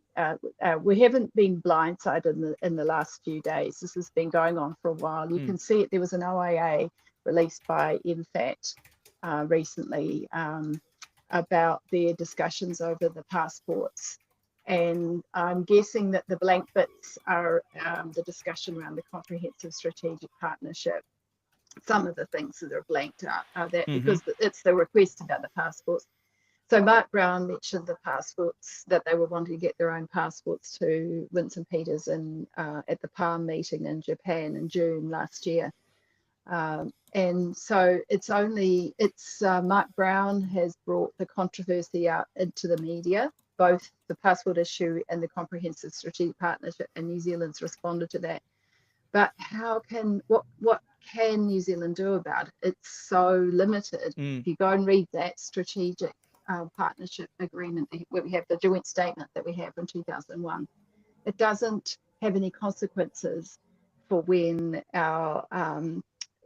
we haven't been blindsided in the last few days. This has been going on for a while. You can see it. There was an OIA released by MFAT recently about their discussions over the passports, and I'm guessing that the blank bits are the discussion around the comprehensive strategic partnership. Some of the things that are blanked out are that because it's the request about the passports. So Mark Brown mentioned the passports, that they were wanting to get their own passports to Winston Peters at the Palm meeting in Japan in June last year. And so it's Mark Brown has brought the controversy out into the media, both the passport issue and the comprehensive strategic partnership, and New Zealand's responded to that. But what can New Zealand do about it? It's so limited. If you go and read that strategic partnership agreement where we have the joint statement that we have in 2001, it doesn't have any consequences for when our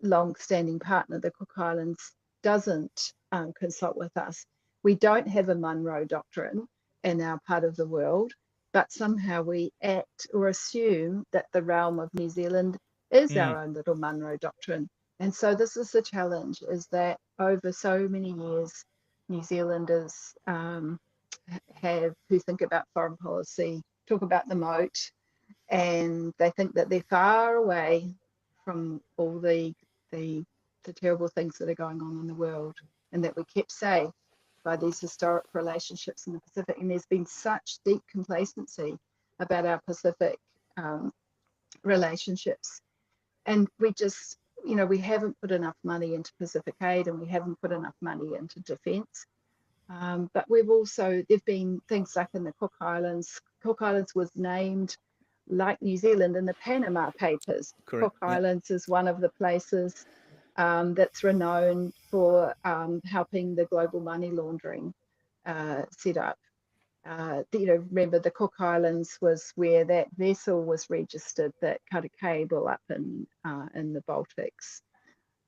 long-standing partner, the Cook Islands, doesn't consult with us. We don't have a Monroe Doctrine in our part of the world, but somehow we act or assume that the realm of New Zealand is our own little Monroe Doctrine. And so this is the challenge, is that over so many years, New Zealanders who think about foreign policy talk about the moat, and they think that they're far away from all the terrible things that are going on in the world, and that we're kept safe by these historic relationships in the Pacific. And there's been such deep complacency about our Pacific relationships, and we just, we haven't put enough money into Pacific aid, and we haven't put enough money into defence. But there've been things like in the Cook Islands. Cook Islands was named, like New Zealand, in the Panama Papers. Correct. Cook Islands is one of the places that's renowned for helping the global money laundering set up. Remember, the Cook Islands was where that vessel was registered that cut a cable up in the Baltics.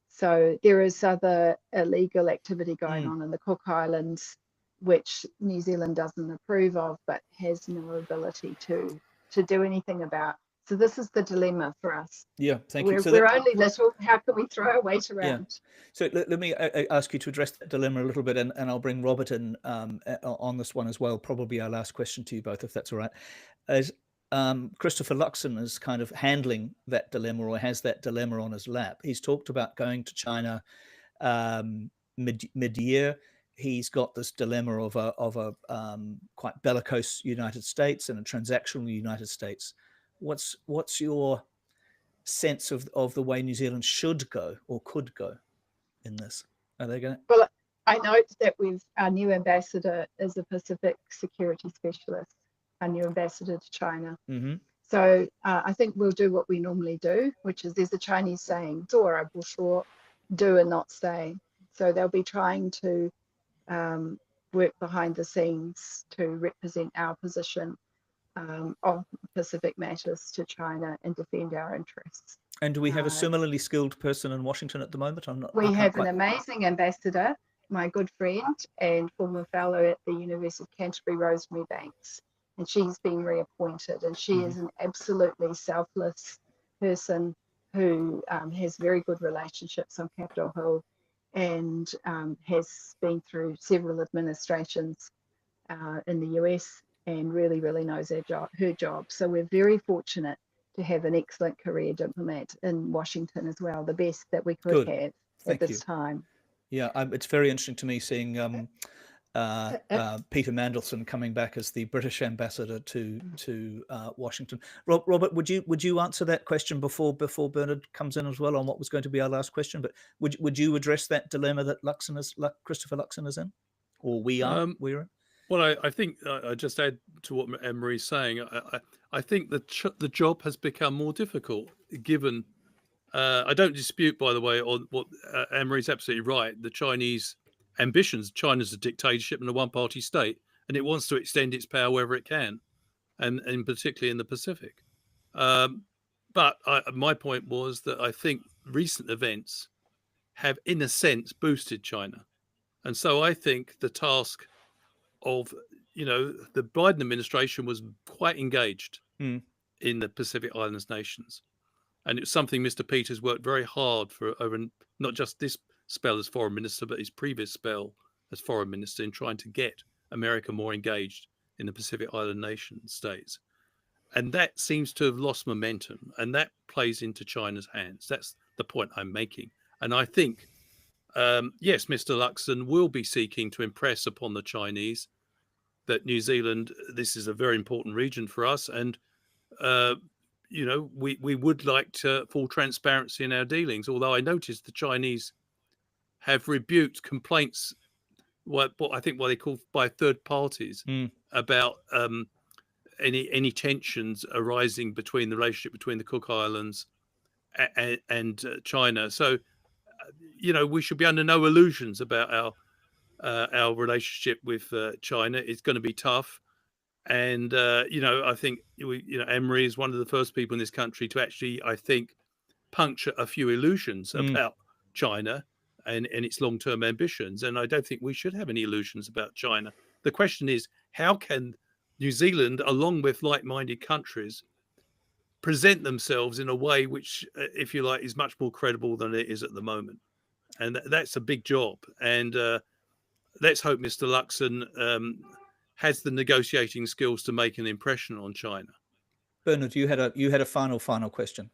So there is other illegal activity going on in the Cook Islands, which New Zealand doesn't approve of, but has no ability to do anything about. So this is the dilemma for us. Yeah, thank you. We're only little. How can we throw our weight around? Yeah. So let me ask you to address that dilemma a little bit, and I'll bring Robert in on this one as well. Probably our last question to you both, if that's all right. As Christopher Luxon is kind of handling that dilemma, or has that dilemma on his lap. He's talked about going to China mid-year. He's got this dilemma of a quite bellicose United States and a transactional United States. What's your sense of the way New Zealand should go or could go in this? Are they going to? Well, I note that our new ambassador is a Pacific security specialist, our new ambassador to China. Mm-hmm. So I think we'll do what we normally do, which is there's a Chinese saying, 做而不说, do and not say. So they'll be trying to work behind the scenes to represent our position on Pacific matters to China and defend our interests. And do we have a similarly skilled person in Washington at the moment? We have an amazing ambassador, my good friend and former fellow at the University of Canterbury, Rosemary Banks. And she's been reappointed, and she is an absolutely selfless person who has very good relationships on Capitol Hill and has been through several administrations in the US and really, really knows her job. So we're very fortunate to have an excellent career diplomat in Washington as well, the best that we could have at this time. Yeah, it's very interesting to me seeing Peter Mandelson coming back as the British ambassador to Washington. Robert, would you answer that question before Bernard comes in as well on what was going to be our last question? But would you address that dilemma that Christopher Luxon is in, or we're in? Well, I think I just add to what Anne-Marie's saying. I think the job has become more difficult given. I don't dispute, by the way, on what Anne-Marie's absolutely right. The Chinese ambitions. China's a dictatorship and a one-party state, and it wants to extend its power wherever it can, and particularly in the Pacific. But my point was that I think recent events have, in a sense, boosted China, and so I think the task of the Biden administration was quite engaged in the Pacific Islands nations. And it's something Mr. Peters worked very hard for over not just this spell as foreign minister, but his previous spell as foreign minister in trying to get America more engaged in the Pacific Island nation states. And that seems to have lost momentum, and that plays into China's hands. That's the point I'm making. And I think, yes, Mr. Luxon will be seeking to impress upon the Chinese that New Zealand, this is a very important region for us, and we would like full transparency in our dealings. Although I noticed the Chinese have rebuked complaints, what they call by third parties about any tensions arising between the relationship between the Cook Islands and China. So, we should be under no illusions about our relationship with China. It's going to be tough. And, I think, Anne-Marie is one of the first people in this country to actually, I think, puncture a few illusions about China and its long-term ambitions. And I don't think we should have any illusions about China. The question is, how can New Zealand, along with like-minded countries, present themselves in a way which, if you like, is much more credible than it is at the moment? And that's a big job. And let's hope Mr. Luxon has the negotiating skills to make an impression on China. Bernard, you had a final question.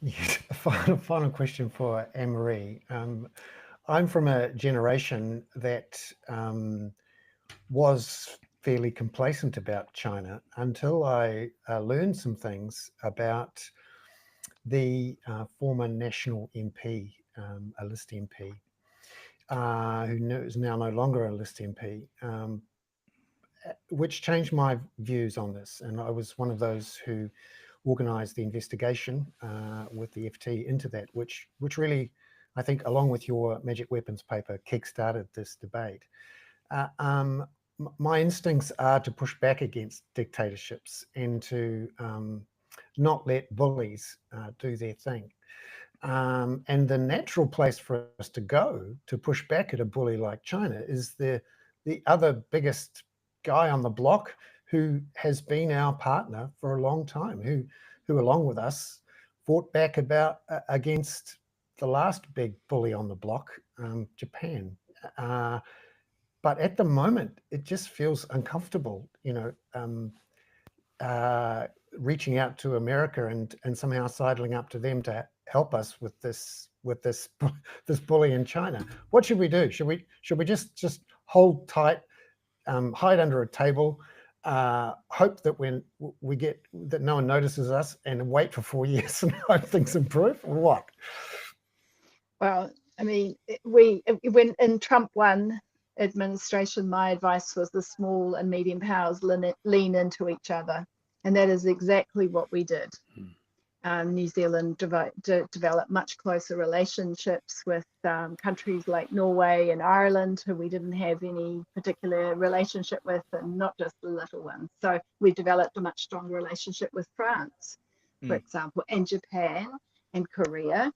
Yes, a final question for Anne-Marie. I'm from a generation that was fairly complacent about China until I learned some things about the former national MP, a list MP, who is now no longer a list MP, which changed my views on this. And I was one of those who organised the investigation with the FT into that, which really, I think, along with your Magic Weapons paper, kick-started this debate. My instincts are to push back against dictatorships and to not let bullies do their thing. And the natural place for us to go to push back at a bully like China is the other biggest guy on the block who has been our partner for a long time, who along with us fought back against the last big bully on the block, Japan. But at the moment, it just feels uncomfortable, reaching out to America and somehow sidling up to them to help us with this bully in China. What should we do? Should we just hold tight, hide under a table, hope that when we get that no one notices us, and wait for 4 years and hope things improve, or what? Well, I mean, when in Trump 1 administration, my advice was the small and medium powers lean into each other. And that is exactly what we did. New Zealand developed much closer relationships with countries like Norway and Ireland, who we didn't have any particular relationship with, and not just the little ones. So we developed a much stronger relationship with France, for example, and Japan and Korea.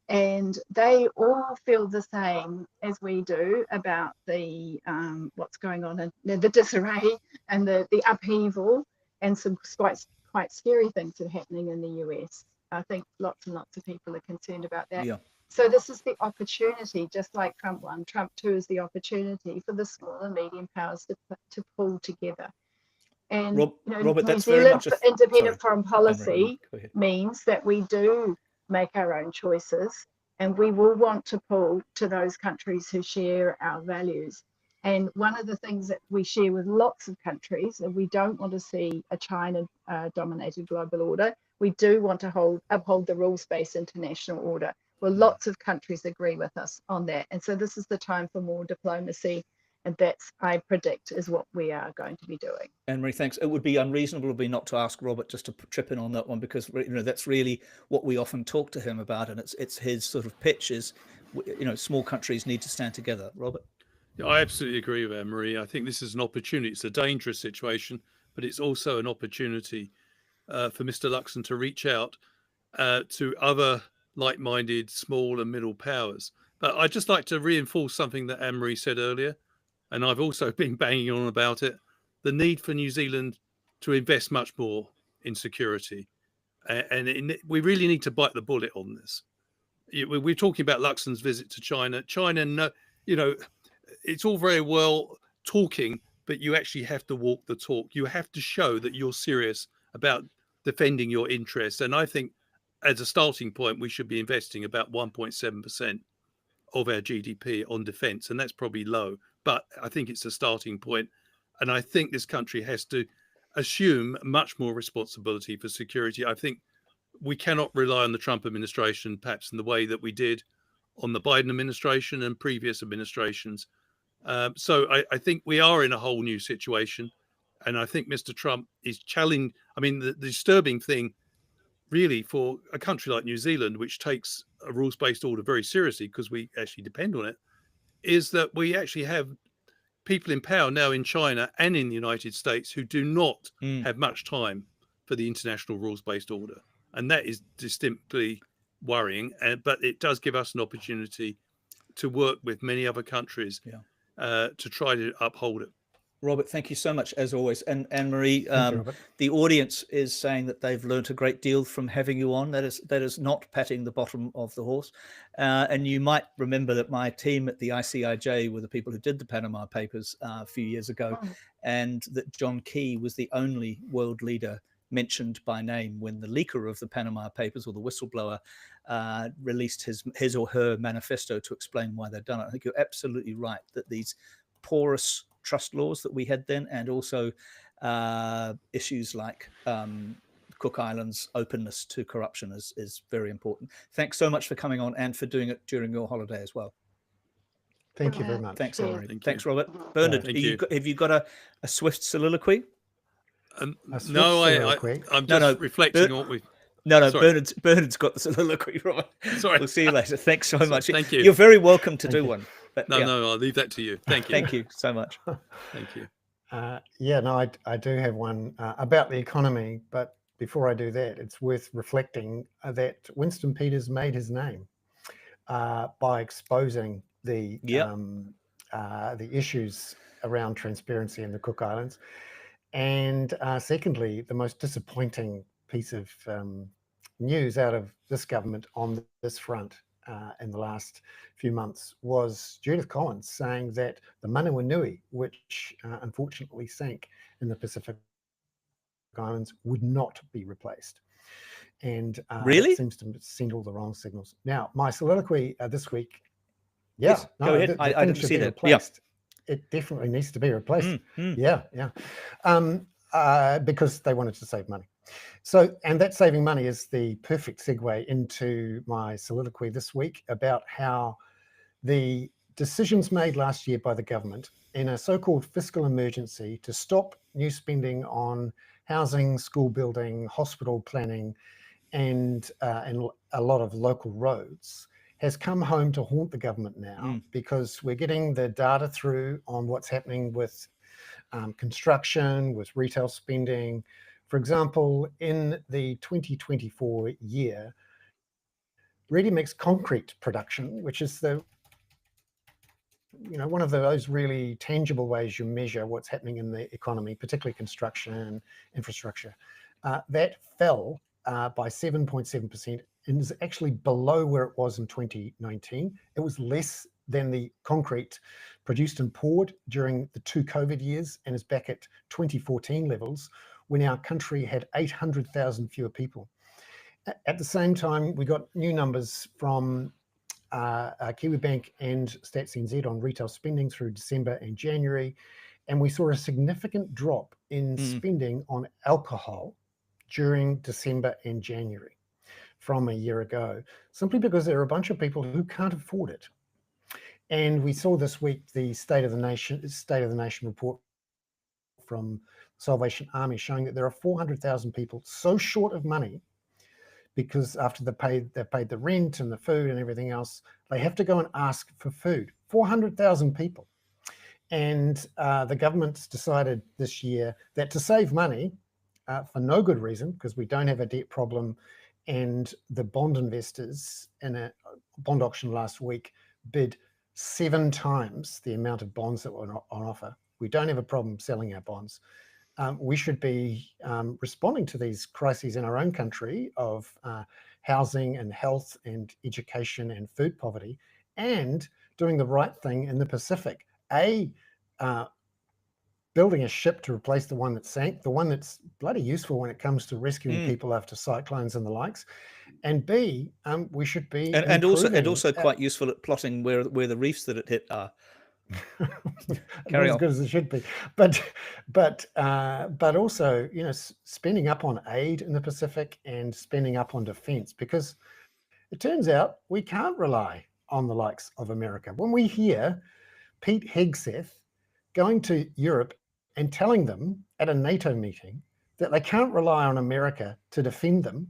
And they all feel the same as we do about the what's going on in the disarray and the upheaval and some quite scary things that are happening in the US. I think lots and lots of people are concerned about that. Yeah. So this is the opportunity, just like Trump 1, Trump 2 is the opportunity for the small and medium powers to pull together. And Robert, New that's very Zealand much independent foreign Anne-Marie, policy go ahead. means that we do make our own choices, and we will want to pull to those countries who share our values. And one of the things that we share with lots of countries, and we don't want to see a China-dominated global order. We do want to uphold the rules-based international order. Well, lots of countries agree with us on that. And so this is the time for more diplomacy. And that's, I predict, is what we are going to be doing. Anne-Marie, thanks. It would be unreasonable of me not to ask Robert just to chip in on that one, because that's really what we often talk to him about, and it's his sort of pitch is, small countries need to stand together. Robert? Yeah, I absolutely agree with Anne-Marie. I think this is an opportunity. It's a dangerous situation, but it's also an opportunity for Mr. Luxon to reach out to other like-minded small and middle powers. But I'd just like to reinforce something that Anne-Marie said earlier, and I've also been banging on about it, the need for New Zealand to invest much more in security. And we really need to bite the bullet on this. We're talking about Luxon's visit to China. China, it's all very well talking, but you actually have to walk the talk. You have to show that you're serious about defending your interests. And I think as a starting point, we should be investing about 1.7% of our GDP on defense. And that's probably low, but I think it's a starting point. And I think this country has to assume much more responsibility for security. I think we cannot rely on the Trump administration, perhaps in the way that we did on the Biden administration and previous administrations. So I think we are in a whole new situation. And I think Mr. Trump is challenging. I mean, the disturbing thing really for a country like New Zealand, which takes a rules-based order very seriously because we actually depend on it, is that we actually have people in power now in China and in the United States who do not have much time for the international rules-based order. And that is distinctly worrying. But it does give us an opportunity to work with many other countries to try to uphold it. Robert, thank you so much, as always. And Anne-Marie, Robert. the audience is saying that they've learned a great deal from having you on. That is not patting the bottom of the horse. And you might remember that my team at the ICIJ were the people who did the Panama Papers a few years ago, and that John Key was the only world leader mentioned by name when the leaker of the Panama Papers, or the whistleblower, released his or her manifesto to explain why they'd done it. I think you're absolutely right that these porous trust laws that we had then, and also issues like Cook Islands' openness to corruption is very important. Thanks so much for coming on and for doing it during your holiday as well. Thank you very much. Thanks, Anne-Marie. Thank Thanks, you. Robert. Bernard, have you got a swift soliloquy? No, I'm just reflecting on what we've... No, Bernard's got the soliloquy, Robert. Sorry. We'll see you later. Thanks so much. Thank you. You're very welcome to do one. But No, I'll leave that to you. Thank you. Thank you so much. Thank you. I do have one about the economy, but before I do that, it's worth reflecting that Winston Peters made his name by exposing the issues around transparency in the Cook Islands. And secondly, the most disappointing piece of news out of this government on this front in the last few months was Judith Collins saying that the Manawanui, which unfortunately sank in the Pacific Islands, would not be replaced. And really? It seems to send all the wrong signals. Now, my soliloquy this week, go ahead. I didn't see that. It definitely needs to be replaced. Because they wanted to save money. So, and that saving money is the perfect segue into my soliloquy this week about how the decisions made last year by the government in a so-called fiscal emergency to stop new spending on housing, school building, hospital planning, and a lot of local roads has come home to haunt the government now, because we're getting the data through on what's happening with construction, with retail spending. For example, in the 2024 year, ready-mix concrete production, which is one of those really tangible ways you measure what's happening in the economy, particularly construction, infrastructure, that fell by 7.7% and is actually below where it was in 2019. It was less than the concrete produced and poured during the 2 COVID years, and is back at 2014 levels when our country had 800,000 fewer people. At the same time, we got new numbers from Kiwibank and Stats NZ on retail spending through December and January, and we saw a significant drop in spending on alcohol during December and January from a year ago, simply because there are a bunch of people who can't afford it. And we saw this week the State of the Nation report from Salvation Army showing that there are 400,000 people so short of money, because after they've paid the rent and the food and everything else, they have to go and ask for food. 400,000 people. And the government's decided this year that to save money, for no good reason, because we don't have a debt problem, and the bond investors in a bond auction last week bid 7 times the amount of bonds that were on offer. We don't have a problem selling our bonds. We should be responding to these crises in our own country of housing and health and education and food poverty, and doing the right thing in the Pacific. Building a ship to replace the one that sank, the one that's bloody useful when it comes to rescuing people after cyclones and the likes. And B, we should be and also quite useful at plotting where the reefs that it hit are. Not as good as it should be, but also, spending up on aid in the Pacific and spending up on defense, because it turns out we can't rely on the likes of America. When we hear Pete Hegseth going to Europe and telling them at a NATO meeting that they can't rely on America to defend them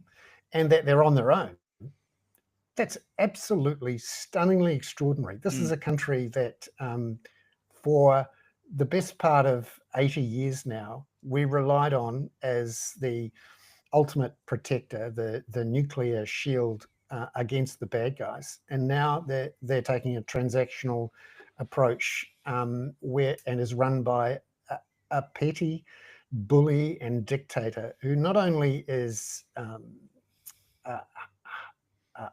and that they're on their own, that's absolutely stunningly extraordinary. This is a country that for the best part of 80 years now, we relied on as the ultimate protector, the nuclear shield against the bad guys. And now they're taking a transactional approach and is run by a petty bully and dictator who not only is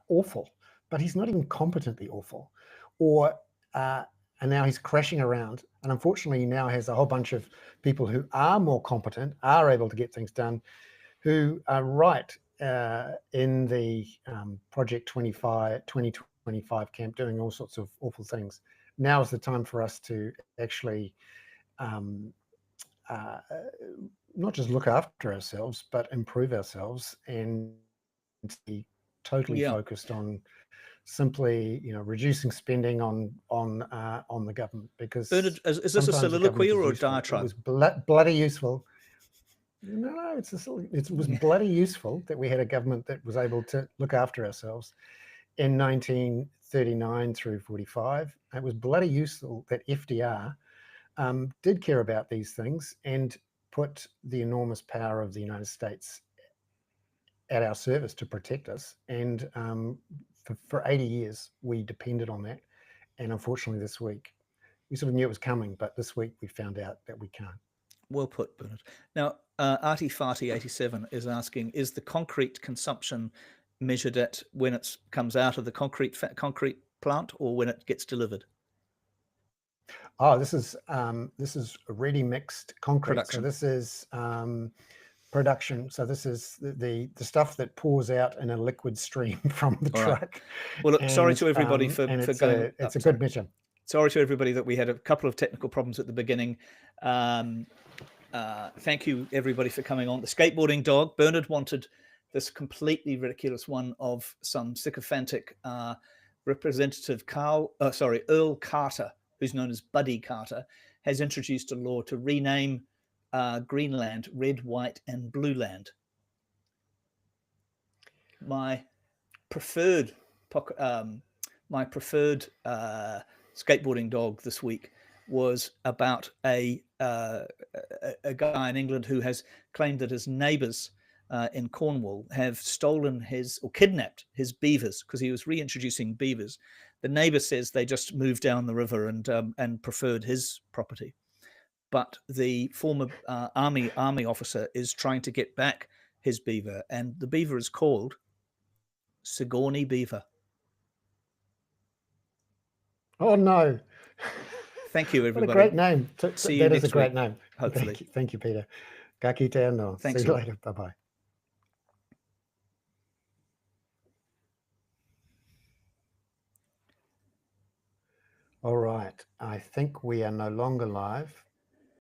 awful, but he's not even competently awful, and now he's crashing around. And unfortunately, he now has a whole bunch of people who are more competent, are able to get things done, who are right in the Project 2025 camp, doing all sorts of awful things. Now is the time for us to actually not just look after ourselves, but improve ourselves and be totally focused on simply, reducing spending on the government. Because Bernard, is this a soliloquy or a diatribe? It was bloody useful. No, it was bloody useful that we had a government that was able to look after ourselves in 1939 through 45. It was bloody useful that FDR did care about these things and put the enormous power of the United States at our service to protect us. And for 80 years, we depended on that. And unfortunately, this week, we sort of knew it was coming, but this week we found out that we can't. Well put, Bernard. Now, Artie Farty 87 is asking, is the concrete consumption measured at when it comes out of the concrete plant or when it gets delivered? Oh, this is ready mixed concrete. Production. So this is production. So this is the stuff that pours out in a liquid stream from the truck. Right. Well, look, sorry to everybody for going. It's a good mission. Sorry to everybody that we had a couple of technical problems at the beginning. Thank you, everybody, for coming on. The skateboarding dog. Bernard wanted this completely ridiculous one of some sycophantic Representative Earl Carter, who's known as Buddy Carter, has introduced a law to rename Greenland Red, White, and Blue Land. My preferred skateboarding dog this week was about a guy in England who has claimed that his neighbours in Cornwall have stolen or kidnapped his beavers because he was reintroducing beavers. The neighbour says they just moved down the river and preferred his property, but the former army officer is trying to get back his beaver, and the beaver is called Sigourney Beaver. Oh no! Thank you, everybody. What a great name! See you that is a next great week, name. hopefully. Thank you, Peter. Ka kite anō. Thanks See a you lot. later. Bye bye. All right. I think we are no longer live.